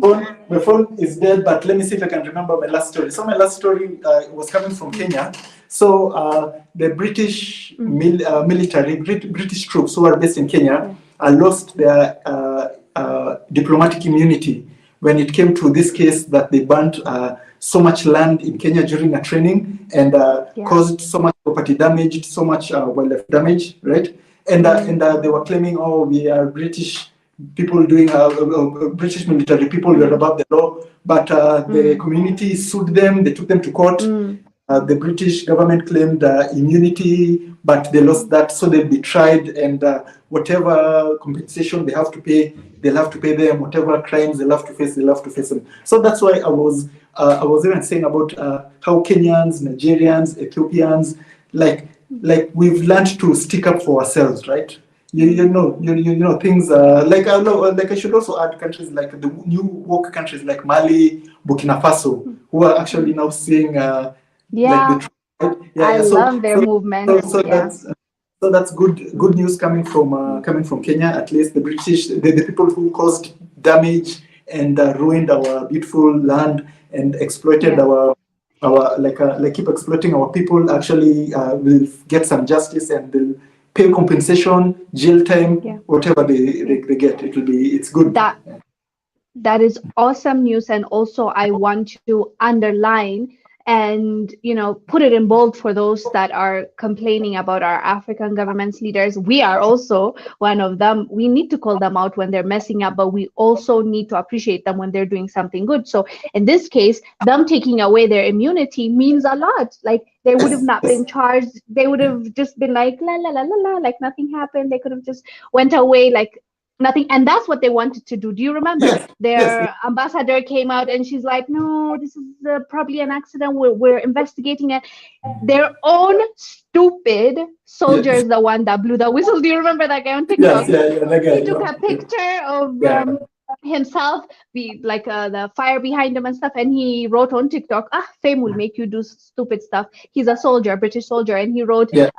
my phone is dead, but let me see if I can remember my last story. So my last story was coming from Kenya. So the British military, British troops who are based in Kenya, lost their diplomatic immunity when it came to this case that they burnt so much land in Kenya during a training and caused so much property damage, so much wildlife damage, right? And they were claiming, oh, we are British people doing British military people were above the law, but the community sued them. They took them to court. The British government claimed immunity, but they lost that, so they'll be tried, and whatever compensation they have to pay, they'll have to pay them. Whatever crimes they'll have to face, they'll have to face them. So that's why I was even saying about how Kenyans, Nigerians, Ethiopians, like we've learned to stick up for ourselves, right? You know things like I know, like I should also add countries like the new woke countries like Mali, Burkina Faso, who are actually now seeing like Yeah. the right? I Yeah. love their movement. So Yeah. that's good news coming from Kenya. At least the people who caused damage and ruined our beautiful land and exploited Yeah. our like keep exploiting our people actually will get some justice and they'll pay compensation, jail time, Yeah. whatever they get. It's good. That is awesome news. And also I want to underline and put it in bold for those that are complaining about our African governments leaders. We are also one of them. We need to call them out when they're messing up, but we also need to appreciate them when they're doing something good. So in this case, them taking away their immunity means a lot. Like, they would have Yes, not yes, been charged. They would have just been like la la la la la, like nothing happened. They could have just went away like nothing. And that's what they wanted to do. Do you remember yes, yes, their ambassador came out and she's like, no, this is probably an accident, we're investigating it. Their own stupid soldier yes, is the one that blew the whistle. Do you remember that guy on yes, TikTok? yeah, yeah, that guy, He took a picture of yeah, himself, like the fire behind him and stuff, and he wrote on TikTok, fame will make you do stupid stuff. He's a soldier, British soldier, and he wrote, yeah,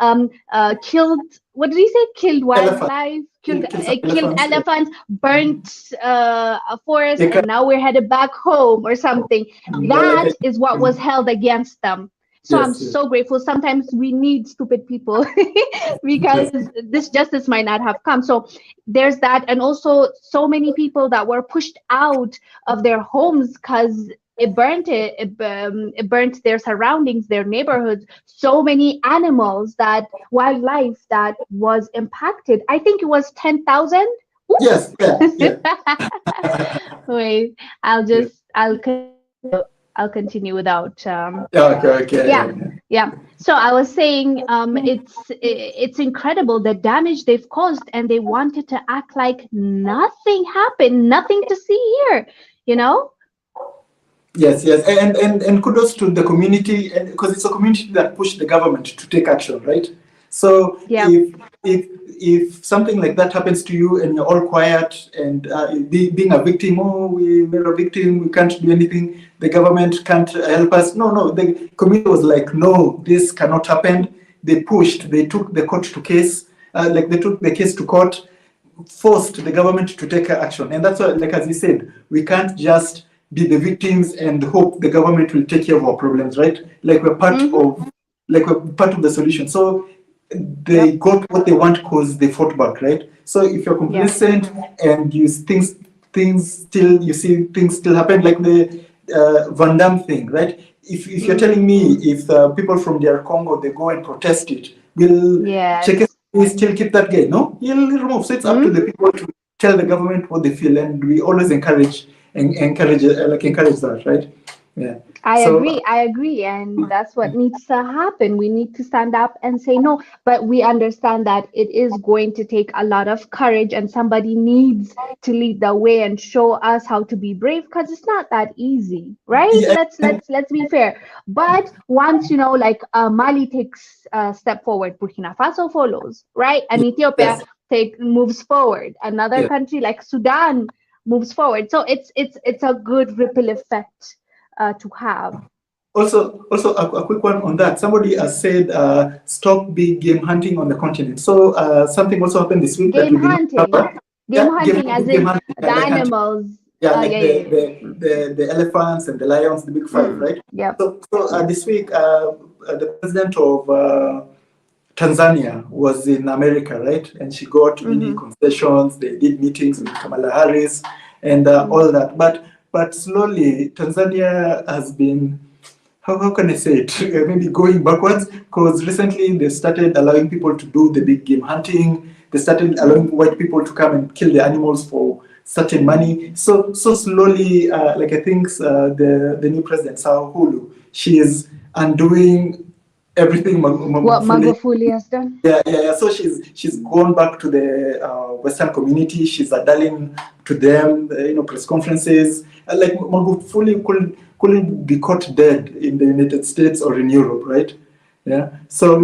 killed, what did he say, killed elephant, wildlife, kill some killed elephants, yeah. elephants, burnt a forest, They can, and now we're headed back home or something. yeah, like That is what was held against them. So I'm yes, yes, so grateful. Sometimes we need stupid people yes, because this justice might not have come. So there's that. And also so many people that were pushed out of their homes because it burnt their surroundings, their neighborhoods. So many animals, that wildlife that was impacted. I think it was 10,000. yes, yeah, yeah, Wait, yeah, I'll continue without yeah, okay, okay, yeah, yeah, yeah. So I was saying, it's incredible the damage they've caused, and they wanted to act like nothing happened, nothing to see here, you know? yes, yes, and kudos to the community, and because it's a community that pushed the government to take action, right? So Yeah. if something like that happens to you and you're all quiet and being a victim, oh, we're a victim, we can't do anything, the government can't help us. No, no, the community was like, no, this cannot happen. They pushed, they took the court to case, like they took the case to court, forced the government to take action. And that's why, like as you said, we can't just be the victims and hope the government will take care of our problems, right? Like we're part of, like we're part of the solution. So they got what they want because they fought back, right? So if you're complacent and you things still, you see things still happen, like the Van Damme thing, right? If you're telling me if people from DR Congo, they go and protest it, will check it, we still keep that guy? No, he'll remove. So it's up to the people to tell the government what they feel, and we always encourage that, right? Yeah. I agree, and that's what needs to happen. We need to stand up and say no, but we understand that it is going to take a lot of courage, and somebody needs to lead the way and show us how to be brave, because it's not that easy, right? Yeah. Let's be fair. But once like Mali takes a step forward, Burkina Faso follows, right? And Ethiopia moves forward. Another country like Sudan moves forward. So it's a good ripple effect to have. Also, a quick one on that. Somebody has said, stop big game hunting on the continent. So something also happened this week. Game hunting as in the animals. The elephants and the lions, the big five, right? Yeah. So this week, the president of Tanzania was in America, right? And she got many concessions. They did meetings with Kamala Harris and all that. But slowly, Tanzania has been, how can I say it, maybe going backwards, because recently they started allowing people to do the big game hunting. They started allowing white people to come and kill the animals for certain money. So slowly, like I think the new president, Sahulu, she is undoing everything what Magufuli has done. Yeah. So she's gone back to the Western community. She's adhering to them, press conferences. Like Magufuli couldn't be caught dead in the United States or in Europe, right? Yeah. So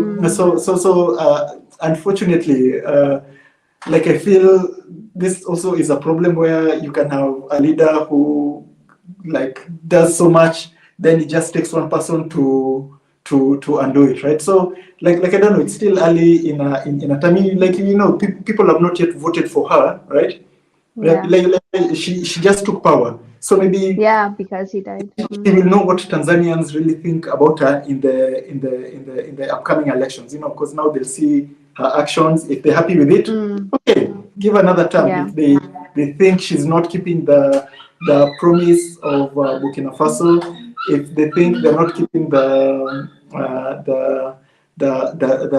unfortunately, like I feel this also is a problem where you can have a leader who like does so much, then it just takes one person to undo it, right? So like I don't know, it's still early in a time, like people have not yet voted for her, right? Yeah. Like she just took power, so maybe because he died. She will know what Tanzanians really think about her in the upcoming elections, because now they'll see her actions. If they're happy with it, okay, give another term. If they think she's not keeping the promise of Burkina Faso, if they think they're not keeping the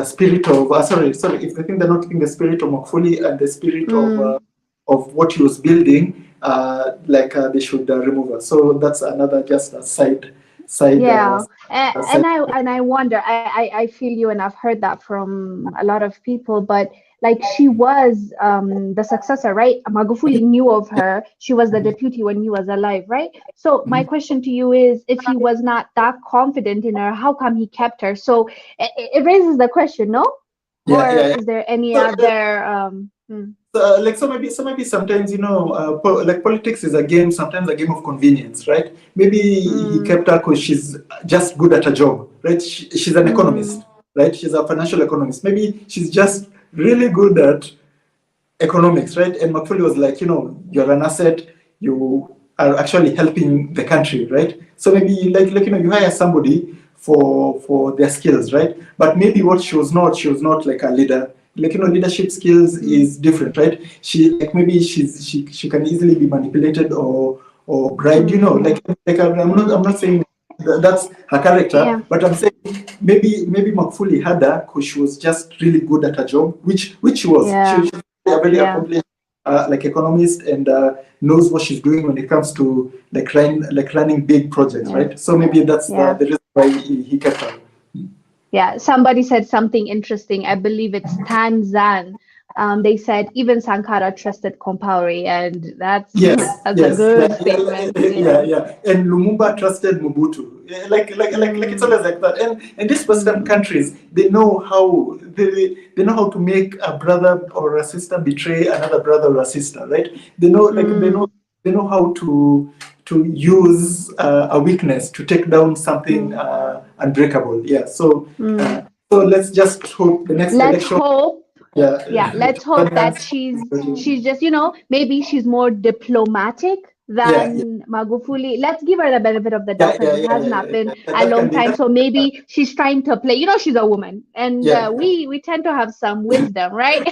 spirit of sorry, if they think they're not keeping the spirit of Magufuli and the spirit of what he was building, they should remove her. So that's another just a side. Yeah, Side. and I wonder. I feel you, and I've heard that from a lot of people. But like, she was the successor, right? Magufuli knew of her. She was the deputy when he was alive, right? So my question to you is, if he was not that confident in her, how come he kept her? So it raises the question, no? Or is there any other? So maybe sometimes like politics is a game. Sometimes a game of convenience, right? Maybe he kept her because she's just good at her job, right? She's an economist, right? She's a financial economist. Maybe she's just really good at economics, right? And Magufuli was like, you're an asset. You are actually helping the country, right? So maybe you hire somebody for their skills, right? But maybe what she was not like a leader. Leadership skills is different, right? Maybe she can easily be manipulated or bribed. I'm not saying that's her character, but I'm saying maybe Magufuli had her because she was just really good at her job, which she was. She's a very accomplished economist and knows what she's doing when it comes to running big projects, right? So maybe that's the reason why he kept her. Yeah, somebody said something interesting. I believe it's Tanzan. They said even Sankara trusted Compaore, and that's a good statement. Yeah. And Lumumba trusted Mobutu. It's always like that. And these Western countries, they know how to make a brother or a sister betray another brother or a sister, right? They know they know how to use a weakness to take down something unbreakable. Yeah. So let's just hope the next election. Let's hope that she's just, maybe she's more diplomatic than Magufuli. Let's give her the benefit of the doubt, because it has not been a long time. So maybe she's trying to play, she's a woman, and we tend to have some wisdom, right?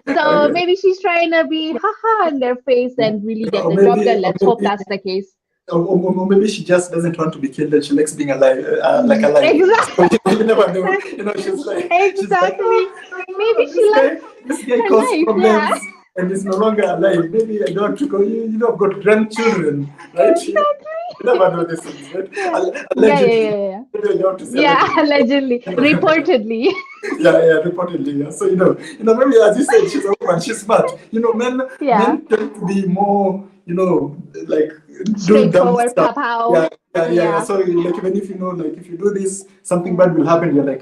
So maybe she's trying to be haha in their face and really get the job done. Let's hope that's the case. Or maybe she just doesn't want to be killed and she likes being alive, alive. Exactly. You never know. She's like, exactly. Maybe she likes this guy caused problems and is no longer alive. Maybe I don't want to go. I've got grandchildren, right? Exactly. You never know this things, right? Allegedly. Allegedly. Reportedly. Reportedly. Yeah. So maybe as you said, she's a woman. She's smart. Men tend to be more, doing dumb stuff. Yeah. So even if if you do this, something bad will happen. You're like,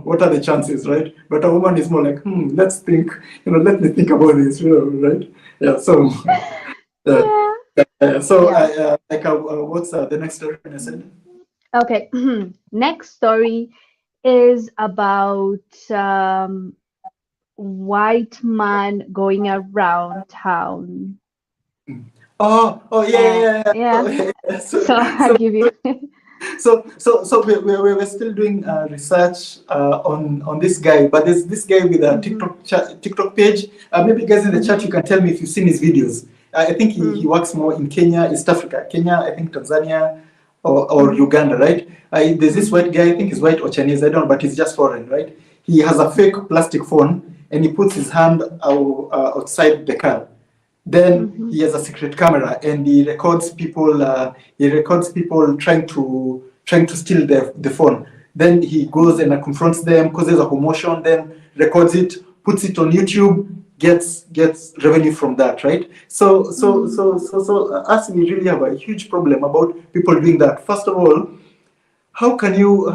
what are the chances, right? But a woman is more like, let's think. Let me think about this, right? Yeah. So. What's the next story I said? Okay. Next story is about white man going around town. Yeah. So I'll give you. So we're still doing research on this guy, but there's this guy with a TikTok page. Maybe guys in the chat, you can tell me if you've seen his videos. I think he works more in Kenya, East Africa, I think Tanzania or Uganda, right? There's this white guy, I think he's white or Chinese, I don't know, but he's just foreign, right? He has a fake plastic phone and he puts his hand outside the car. Then he has a secret camera and he records people. Trying to steal the phone. Then he goes and confronts them, causes a commotion. Then records it, puts it on YouTube, gets revenue from that, right? So us, we really have a huge problem about people doing that. First of all, how can you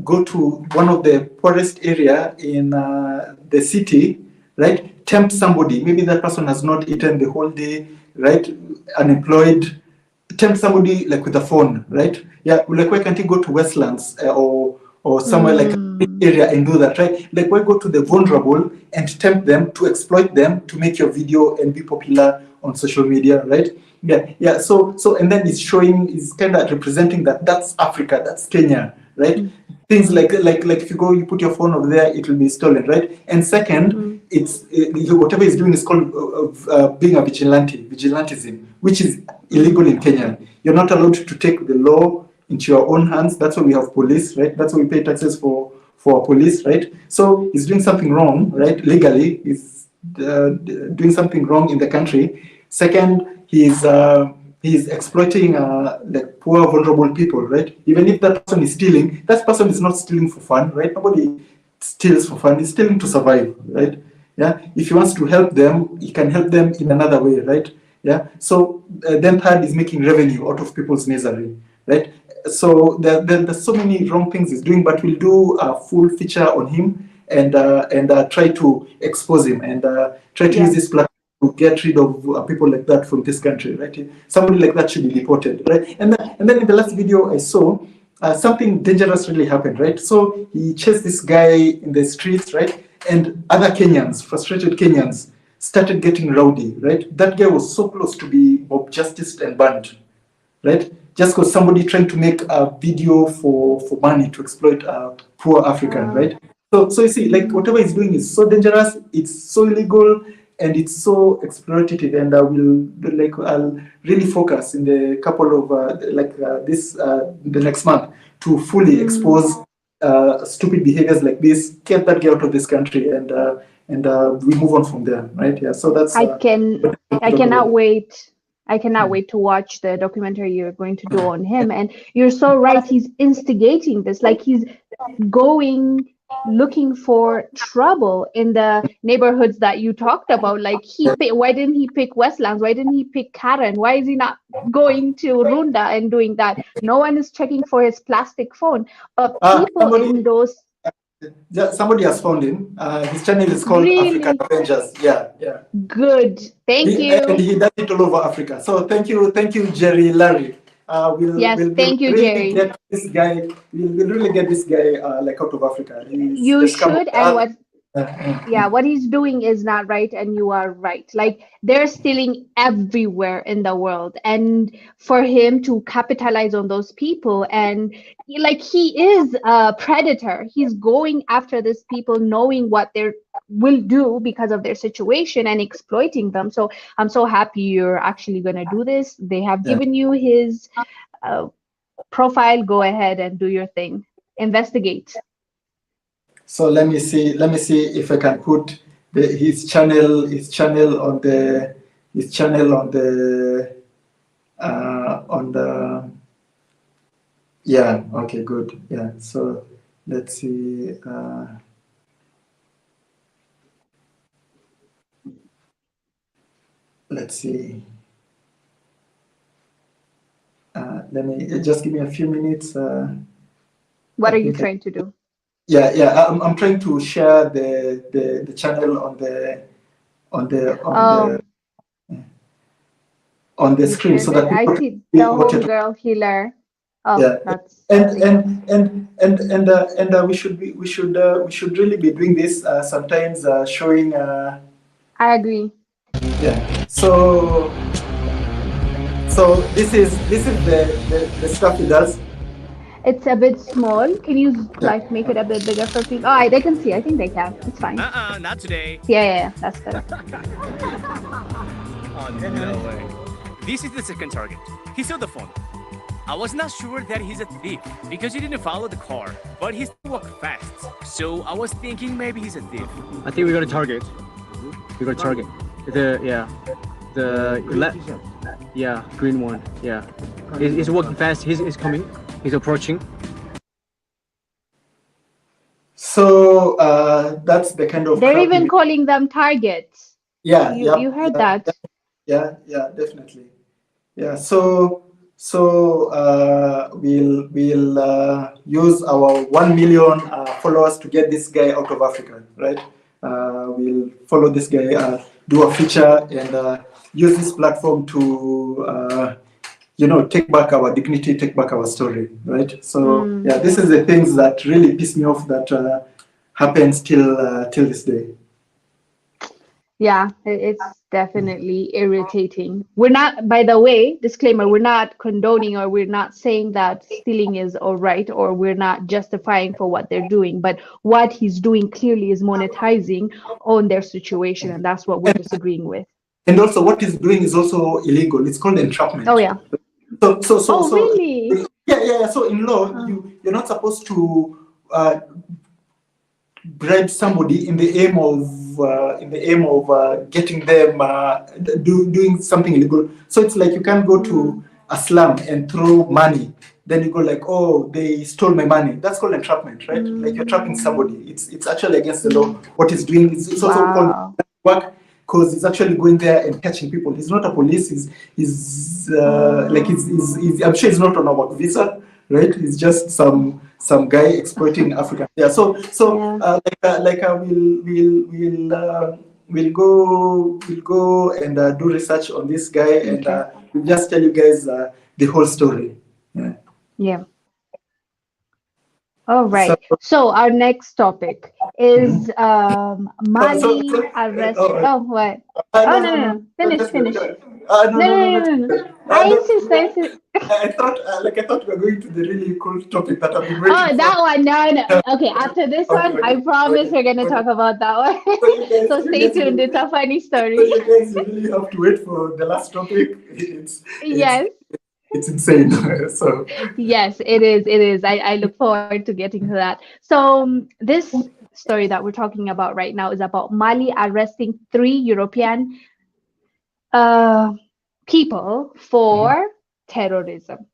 go to one of the poorest area in the city, right? Tempt somebody, maybe that person has not eaten the whole day, right? Unemployed. Tempt somebody with a phone, right? Yeah, why can't you go to Westlands or somewhere like area and do that, right? Why go to the vulnerable and tempt them to exploit them to make your video and be popular on social media, right? Yeah. So and then it's kind of representing that's Africa, that's Kenya, right? Things like if you put your phone over there, it will be stolen, right? And second, it's whatever he's doing is called being a vigilantism, which is illegal in Kenya. You're not allowed to take the law into your own hands. That's why we have police, right? That's why we pay taxes for police, right? So he's doing something wrong, right? Legally, he's doing something wrong in the country. Second, he's exploiting like poor, vulnerable people, right? Even if that person is stealing, that person is not stealing for fun, right? Nobody steals for fun. He's stealing to survive, right? Yeah. If he wants to help them, he can help them in another way, right? Yeah. So then third is making revenue out of people's misery, right? So there's so many wrong things he's doing, but we'll do a full feature on him and try to expose him and try to use this platform to get rid of people like that from this country, right? Somebody like that should be deported, right? And then in the last video I saw, something dangerous really happened, right? So he chased this guy in the streets, right? And other Kenyans, frustrated Kenyans, started getting rowdy, right? That guy was so close to be mob justice and banned, right? Just because somebody trying to make a video for money to exploit poor African, right? So you see, like whatever he's doing is so dangerous, it's so illegal, and it's so exploitative. And I'll really focus in the couple of the next month to fully expose stupid behaviors like this, get that guy out of this country, and we move on from there, right? Yeah. So that's I cannot wait. I cannot wait to watch the documentary you're going to do on him. And you're so right. He's instigating this. Like he's going looking for trouble in the neighborhoods that you talked about. Like why didn't he pick Westlands? Why didn't he pick Karen? Why is he not going to Runda and doing that? No one is checking for his plastic phone. But people in those. Somebody has found him. His channel is called African Avengers. Yeah. Good. Thank you. And he does it all over Africa. So thank you, Jerry Larry. Thank you, Jerry. Get this guy. We'll really get this guy like out of Africa. You should, and what he's doing is not right, and you are right. Like they're stealing everywhere in the world, and for him to capitalize on those people, and he is a predator. He's going after these people, knowing what they will do because of their situation and exploiting them. So I'm so happy you're actually going to do this. They have given you his profile. Go ahead and do your thing. Investigate. So let me see if I can put his channel on the okay, good. Yeah, so let's see. Let's see. Let me just give me a few minutes. What are you trying to do? I'm trying to share the channel on the screen so that I see the homegirl healer. That's and we should really be doing this sometimes, showing. I agree. Yeah. So this is the stuff he does. It's a bit small. Can you make it a bit bigger for people? Oh, they can see. I think they can. It's fine. Not today. Yeah. That's good. Oh, no way. This is the second target. He saw the phone. I was not sure that he's a thief because he didn't follow the car, but he still walked fast. So I was thinking maybe he's a thief. I think we got a target. We got a target. The green one. Yeah. He's walking fast. He's coming. He's approaching. So that's the kind of. They're even calling them targets. Yeah, you heard that. Yeah, definitely. Yeah, so we'll use our 1 million followers to get this guy out of Africa, right? We'll follow this guy, do a feature, and use this platform to. Take back our dignity, take back our story, right? So this is the things that really piss me off that happens till this day. Yeah, it's definitely irritating. We're not, by the way, disclaimer, we're not condoning or we're not saying that stealing is all right or we're not justifying for what they're doing, but what he's doing clearly is monetizing on their situation, and that's what we're disagreeing with. And also, what he's doing is also illegal. It's called entrapment. Oh yeah. So Really? yeah. So in law, you're not supposed to bribe somebody in the aim of getting them doing something illegal. So it's like you can't go to a slum and throw money. Then you go like, oh, they stole my money. That's called entrapment, right? Like you're trapping somebody. It's actually against the law. What he's doing is it's also called work, because he's actually going there and catching people. He's not a police. He's I'm sure he's not on a work visa, right? He's just some guy exploiting Africa. Yeah. We'll go and do research on this guy, and we'll just tell you guys the whole story. Yeah. Yeah. All right. So our next topic is Mali arrest. Oh, what? No. Finish. No. I insist. I thought we were going to the really cool topic that I've been waiting for. Oh, that one. No. Okay, after this one, I promise we're going to talk about that one. So stay tuned. It's a funny story. So you guys really have to wait for the last topic. Yes. It's insane. So yes, it is. I look forward to getting to that. So this story that we're talking about right now is about Mali arresting 3 European people for terrorism.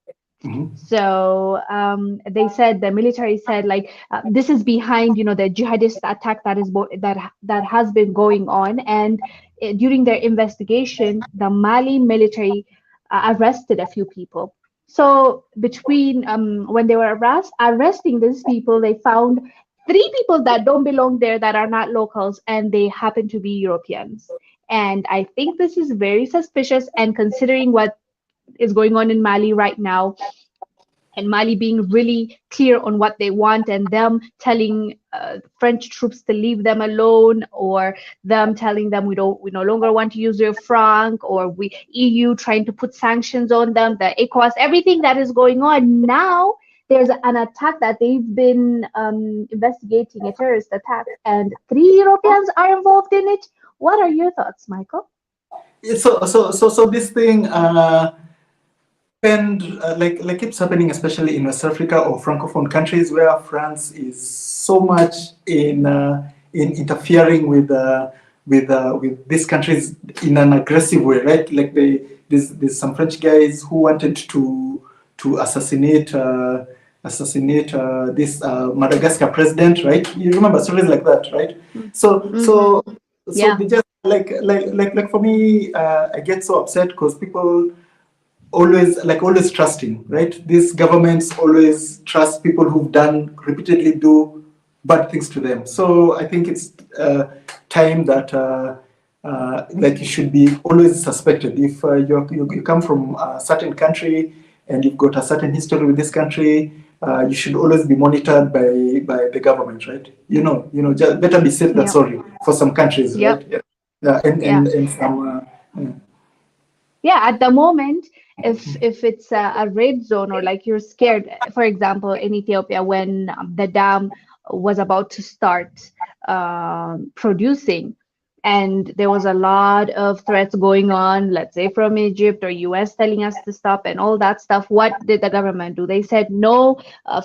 So they said, the military said, like this is behind the jihadist attack that has been going on, and during their investigation the Mali military arrested a few people. So between when they were arresting these people, they found 3 people that don't belong there, that are not locals, and they happen to be Europeans. And I think this is very suspicious, and considering what is going on in Mali right now, and Mali being really clear on what they want, and them telling French troops to leave them alone, or them telling them we no longer want to use your franc, or EU trying to put sanctions on them, the ECOWAS, everything that is going on now. There's an attack that they've been investigating, a terrorist attack, and 3 Europeans are involved in it. What are your thoughts, Michael? So this thing and like keeps happening, especially in West Africa or Francophone countries, where France is so much in interfering with these countries in an aggressive way, right? Like there's some French guys who wanted to assassinate this Madagascar president, right? You remember stories like that, right? So they just like for me, I get so upset because people always trusting, right? These governments always trust people who've repeatedly do bad things to them. So I think it's time that you should be always suspected. If you come from a certain country and you've got a certain history with this country, you should always be monitored by the government, right? Just better be safe than sorry for some countries, right? And some. Yeah, at the moment, if it's a red zone, or like you're scared, for example, in Ethiopia, when the dam was about to start producing, and there was a lot of threats going on, let's say from Egypt or US telling us to stop and all that stuff, what did the government do? They said no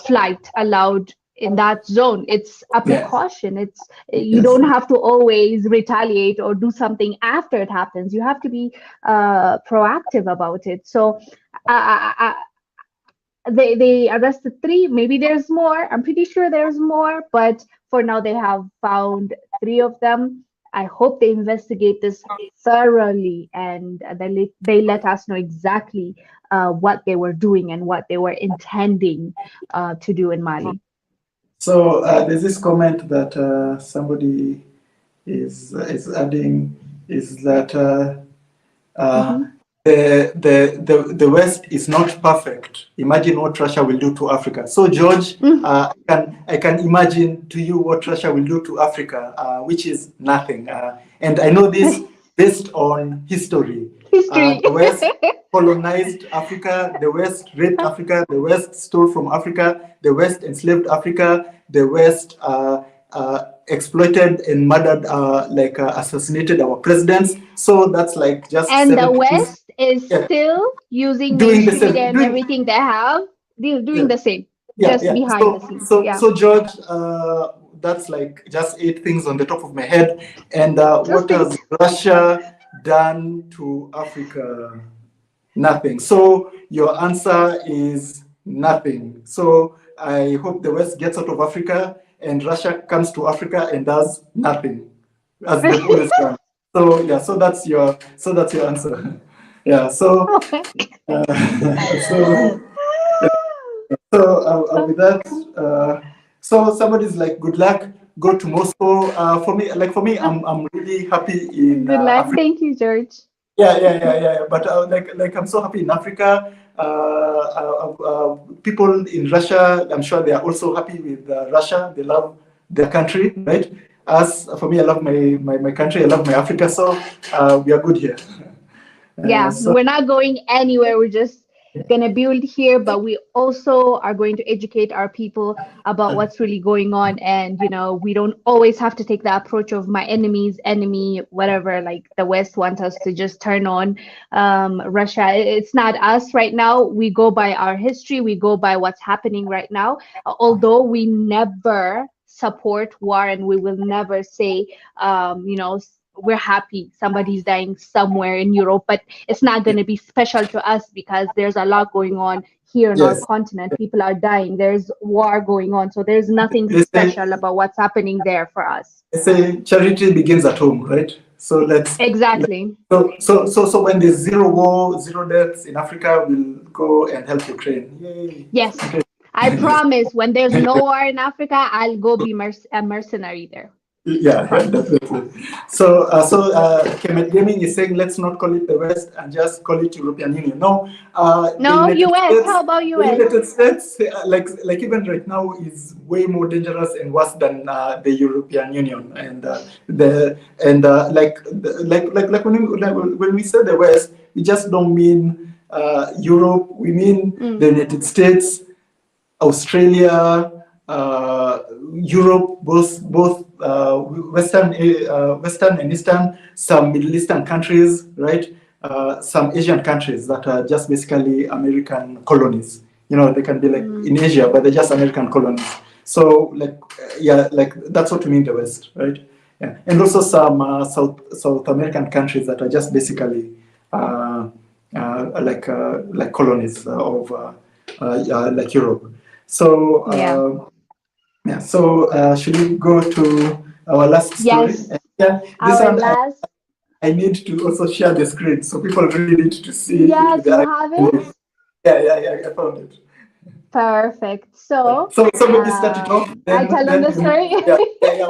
flight allowed in that zone. It's a precaution. You don't have to always retaliate or do something after it happens. You have to be proactive about it. So they arrested 3. Maybe there's more. I'm pretty sure there's more, but for now they have found 3 of them. I hope they investigate this thoroughly, and they let us know exactly what they were doing and what they were intending to do in Mali. So there's this comment that somebody is adding, is that the West is not perfect. Imagine what Russia will do to Africa. So George, I can imagine to you what Russia will do to Africa, which is nothing. And I know this based on history. The West colonized Africa, the West raped Africa, the West stole from Africa, the West enslaved Africa, the West exploited and murdered, assassinated our presidents. So that's like just And the 70 West is yeah, still using doing the mainstream same, media and everything they have. They're doing yeah, the same, yeah, just yeah. behind the scenes. Yeah. So George, that's like just 8 things on the top of my head. And Just what has Russia done to Africa? Nothing. So your answer is nothing. So I hope the West gets out of Africa and Russia comes to Africa and does nothing, as they've always done. So yeah, so that's your answer. Yeah. So so with that, so somebody's like, good luck. Go to Moscow. For me, I'm really happy in Good luck. Africa. Thank you, George. Yeah. But I'm so happy in Africa. People in Russia, I'm sure they are also happy with Russia. They love their country, right? As for me, I love my country. I love my Africa. So we are good here. Yeah, So we're not going anywhere. We're just gonna build here, but we also are going to educate our people about what's really going on. And we don't always have to take the approach of my enemy's enemy, whatever. Like the West wants us to just turn on Russia. It's not us right now. We go by our history. We go by what's happening right now. Although we never support war, and we will never say, we're happy somebody's dying somewhere in Europe, but it's not going to be special to us because there's a lot going on here on our yes, continent. People are dying. There's war going on. So there's nothing they say special about what's happening there for us. they say charity begins at home, right? So Exactly. so when there's zero war, zero deaths in Africa, we'll go and help Ukraine. Yay. Yes. Okay. I promise when there's no war in Africa, I'll go be a mercenary there. Yeah, definitely. So, Kemet Gaming is saying let's not call it the West and just call it European Union. No, No, US. How about the US? United States, like even right now, is way more dangerous and worse than the European Union. And when we say the West, we just don't mean Europe. We mean the United States, Australia, Europe, both Western and Eastern, some Middle Eastern countries, right? Some Asian countries that are just basically American colonies. They can be like in Asia, but they're just American colonies. So that's what we mean the West, right? Yeah, and also some South American countries that are just basically like colonies of like Europe. So so should we go to our last story? Yes. Yeah, this Our one last. I need to also share the screen, so people really need to see it Yes, with you their have eyes. it. Yeah, I found it. Perfect. So, So maybe start it off, I tell them the story, yeah.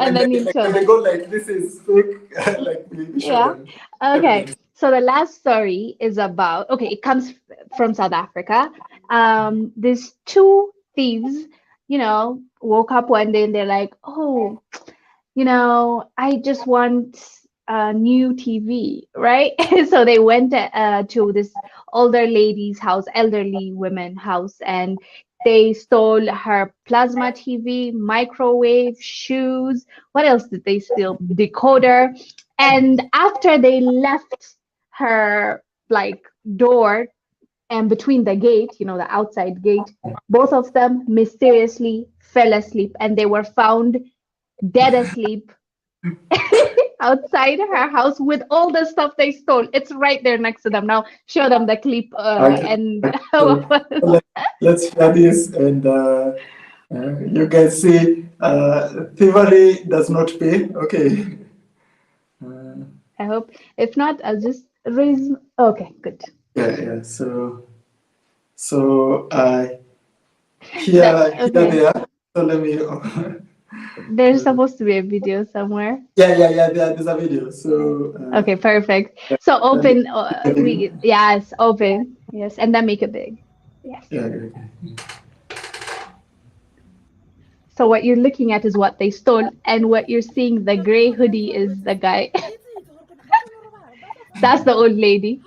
and then you show When they them. go like this is fake, like we show Yeah. them. Okay. So the last story is about, okay, it comes from South Africa. These two thieves, woke up one day and they're like, oh, I just want a new TV, right? So they went to this elderly women house, and they stole her plasma TV, microwave, shoes. What else did they steal? Decoder. And after they left her like door and between the gate, the outside gate, both of them mysteriously fell asleep, and they were found dead asleep outside her house with all the stuff they stole. It's right there next to them. Now show them the clip and So let's share this, and you guys see, thievery does not pay. Okay. I hope. If not, I'll just raise. Okay, good. Yeah. So here Okay. they are. So let me. There's supposed to be a video somewhere. Yeah. There's a video. So. Okay, perfect. Yeah, So open. me- Yes, open. Yes, and then make it big. Yes. Yeah. So what you're looking at is what they stole, and what you're seeing, the gray hoodie, is the guy. That's the old lady.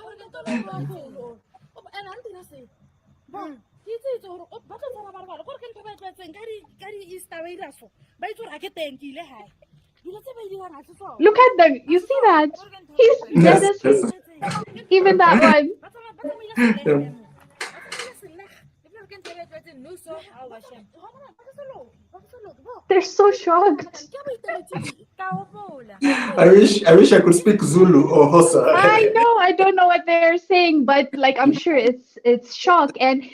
Look at them. You see that? He's dead Yes, asleep. yes. Even that one. Yeah. They're so shocked. I wish I could speak Zulu or I Hosa. know. I don't know what they're saying, but like I'm sure it's shock, and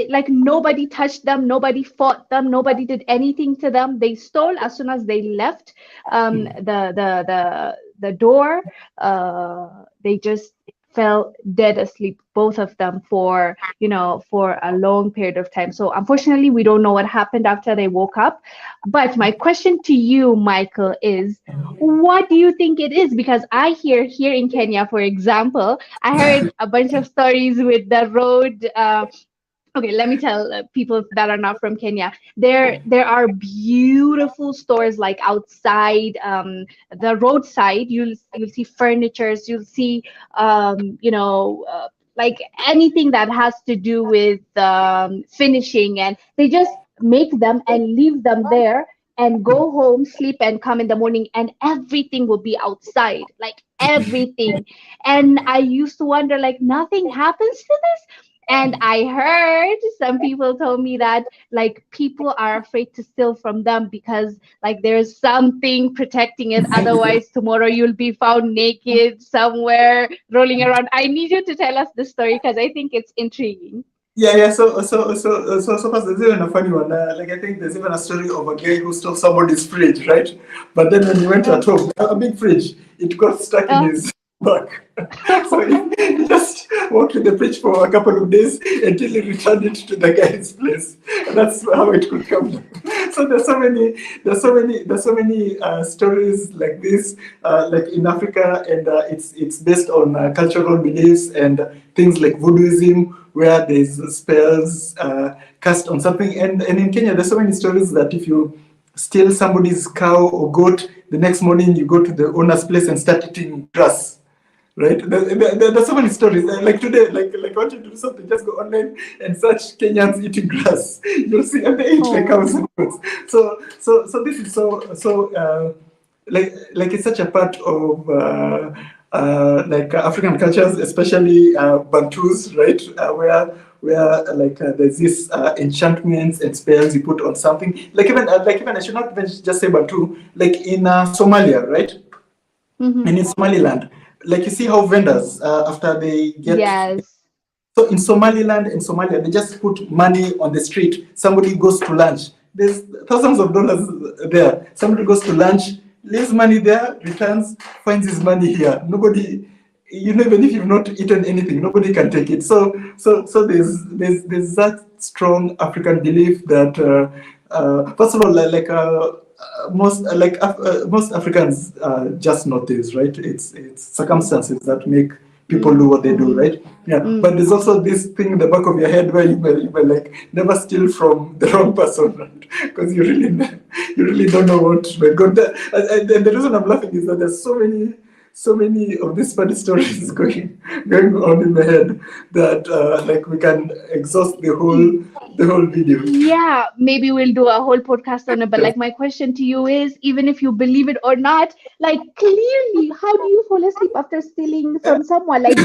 like nobody touched them, nobody fought them, nobody did anything to them. They stole as soon as they left the door. They just fell dead asleep, both of them, for for a long period of time. So unfortunately, we don't know what happened after they woke up. But my question to you, Michael, is what do you think it is? Because I hear here in Kenya, for example, I heard a bunch of stories with the road. Okay, let me tell people that are not from Kenya. There are beautiful stores like outside the roadside. You'll see furnitures. You'll see like anything that has to do with finishing, and they just make them and leave them there and go home, sleep, and come in the morning, and everything will be outside, like everything. And I used to wonder, like, nothing happens to this. And I heard some people told me that like people are afraid to steal from them because like there's something protecting it. Otherwise, tomorrow you'll be found naked somewhere rolling around. I need you to tell us the story because I think it's intriguing. Yeah. So far, there's even a funny one. Like I think there's even a story of a guy who stole somebody's fridge, right? But then when he went Uh, at home, a big fridge, it got stuck in uh, his back. So he just walked with the fridge for a couple of days until he returned it to the guy's place. And that's how it could come. So there's so many stories like this, like in Africa, and it's based on cultural beliefs and things like voodooism, where there's spells cast on something. And in Kenya, there's so many stories that if you steal somebody's cow or goat, the next morning you go to the owner's place and start eating grass. Right? There's so many stories. Like today, like I want you to do something, just go online and search Kenyans eating grass. You'll see, and they eat like cows oh. and goats. So this is like it's such a part of like African cultures, especially Bantus, right? Where like there's this enchantments and spells you put on something. Like even I should not even just say Bantu. Like in Somalia, right? Hmm. And in Somaliland, like you see how vendors after they get Yes. so in Somaliland and Somalia, they just put money on the street. Somebody goes to lunch. There's thousands of dollars there. Somebody goes to lunch, leaves money there, returns, finds his money here. Nobody, even if you've not eaten anything, nobody can take it. So there's that strong African belief that first of all, most Africans just not this, right? It's circumstances that make people do what they do, Mm-hmm. right? Yeah. But Mm. there's also this thing in the back of your head where you may like never steal from the wrong person, right? Because you really don't know what may go there. And the reason I'm laughing is that there's so many of these funny stories going on in my head that like we can exhaust the whole video. Yeah, maybe we'll do a whole podcast on it. But Yes. like my question to you is, even if you believe it or not, like clearly, how do you fall asleep after stealing from someone? Like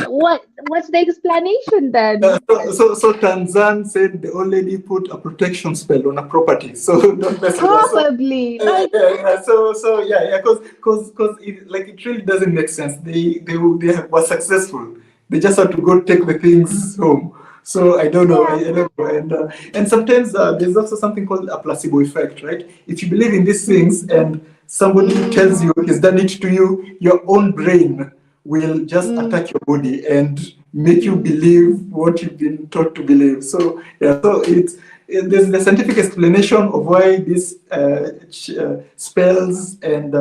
what's the explanation then? So Tanzan said the old lady put a protection spell on a property, so don't mess with us. Probably. Like Because it really doesn't make sense. Were successful. They just had to go take the things home. So I don't know. yeah. I don't know. And sometimes there's also something called a placebo effect, right? If you believe in these things and somebody tells Mm, you he's done it to you, your own brain will just mm, attack your body and make you believe what you've been taught to believe. So yeah, there's the scientific explanation of why these spells and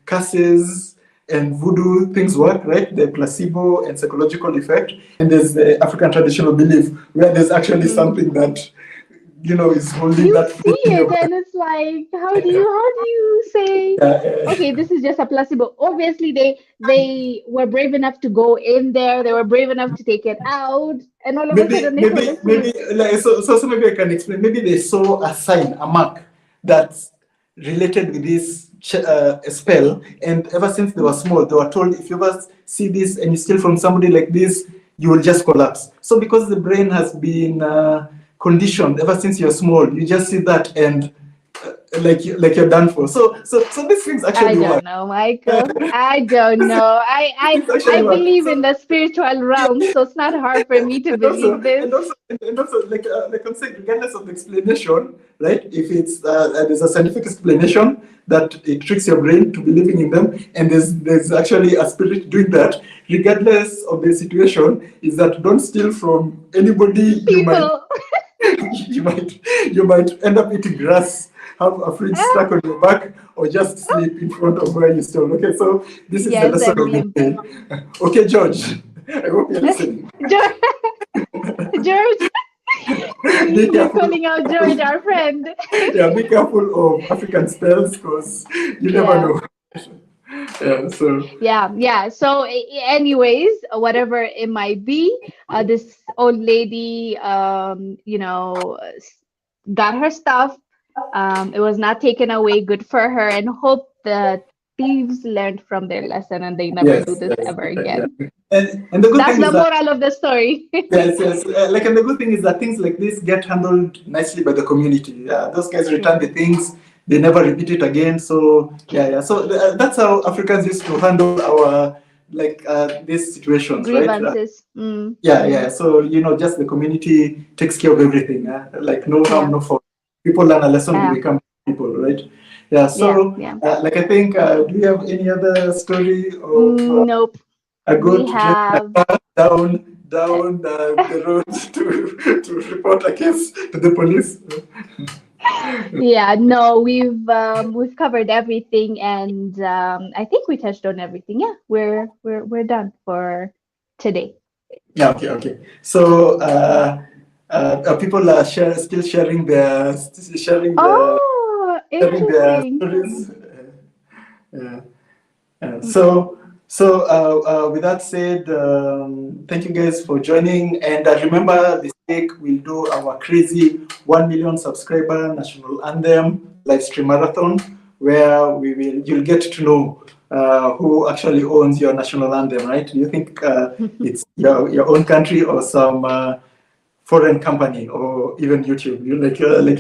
curses and voodoo things work, right? The placebo and psychological effect. And there's the African traditional belief where there's actually mm. something that is holding You that see food in your it, and it's like, how do you say, yeah. okay, this is just a placebo? Obviously, they were brave enough to go in there. They were brave enough to take it out, and all of a Maybe, sudden they fell maybe, asleep. maybe, like, so maybe I can explain. Maybe they saw a sign, a mark that's related with this spell, and ever since they were small, they were told if you ever see this and you steal from somebody like this, you will just collapse. So because the brain has been conditioned ever since you're small, you just see that and like you're done for. So these things I actually work. don't know, Michael. I don't know. Things I actually work. believe in So the spiritual realm, so it's not hard for me to and also, believe this. and also, and also, like I'm saying, regardless of the explanation, right? If it's there's a scientific explanation that it tricks your brain to believing in them, and there's actually a spirit doing that, regardless of the situation, is that don't steal from anybody. People. You might you might end up eating grass, have a fridge stuck on your back, or just sleep in front of where you stole. Okay, so this is the Yes, lesson and of the limp. day. Okay, George, I hope you're listening. George, George, Be we're careful. calling out George, our friend. Yeah, be careful of African spells because you never Yeah. know. Yeah, so Yeah. So, anyways, whatever it might be, this old lady, got her stuff. It was not taken away. Good for her, and hope the thieves learned from their lesson and they never do yes, this yes, ever yeah. again. And the good That's thing the is that moral of the story. yes, like and the good thing is that things like this get handled nicely by the community. Those guys return True. the things; they never repeat it again. So yeah. So that's how Africans used to handle our these situations, right? Grievances. Yeah. So just the community takes care of everything. Like no harm, Yeah. no fault. People learn a lesson, they Yeah. become people, right? Yeah. Yeah. So Yeah. like I think, do you have any other story of Nope. a We goat driving a have. car down the road to report a case to the police? Yeah, no, we've covered everything, and I think we touched on everything. Yeah, we're done for today. Yeah. Okay. So people are still Oh, sharing their interesting. stories. Yeah. So, with that said, thank you guys for joining. And remember, this week we'll do our crazy 1 million subscriber national anthem live stream marathon, where you'll get to know who actually owns your national anthem, right? Do you think it's your own country or some foreign company or even YouTube? You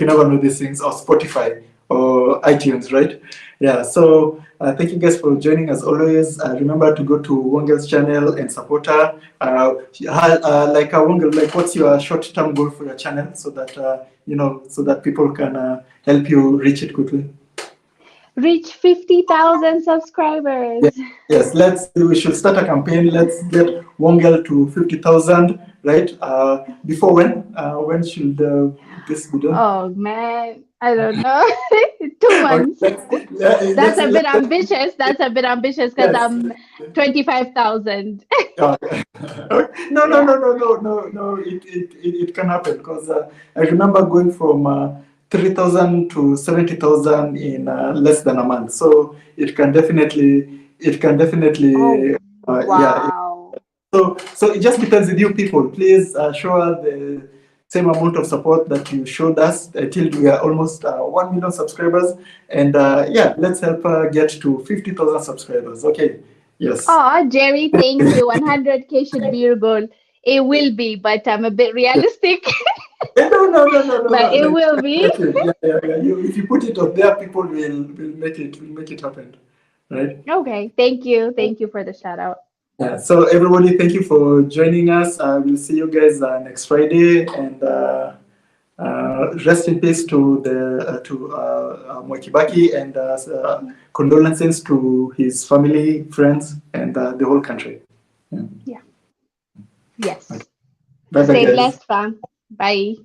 never know these things, or Spotify or iTunes, right? Yeah. So thank you guys for joining as always. Remember to go to Wangel's channel and support her. Wangel, like what's your short-term goal for your channel so that so that people can help you reach it quickly? Reach 50,000 subscribers. Yes, we should start a campaign. Let's get Wongel to 50,000, right? Before when? When should this be done? Oh man, I don't know. 2 months. That's a bit ambitious. That's a bit ambitious because yes. I'm 25,000. Okay. No, no, Yeah. no, no, no, no, no. It can happen because I remember going from 3,000 to 70,000 in less than a month. So it can definitely, Oh, yeah. wow. So it just depends with you people. Please show us the same amount of support that you showed us till we are almost 1 million subscribers. And yeah, let's help get to 50,000 subscribers. Okay. Yes. Oh, Jerry, thank you. 100K should be your goal. It will be, but I'm a bit realistic. No. But it will be. Yeah. If you put it up there, people will make it happen, right? Okay. Thank you. Thank you for the shout out. Yeah. So everybody, thank you for joining us. We'll see you guys next Friday, and rest in peace to Mwai Kibaki, and condolences to his family, friends, and the whole country. Yeah. Yes. Bye bye, Stay guys. blessed, fam. Bye.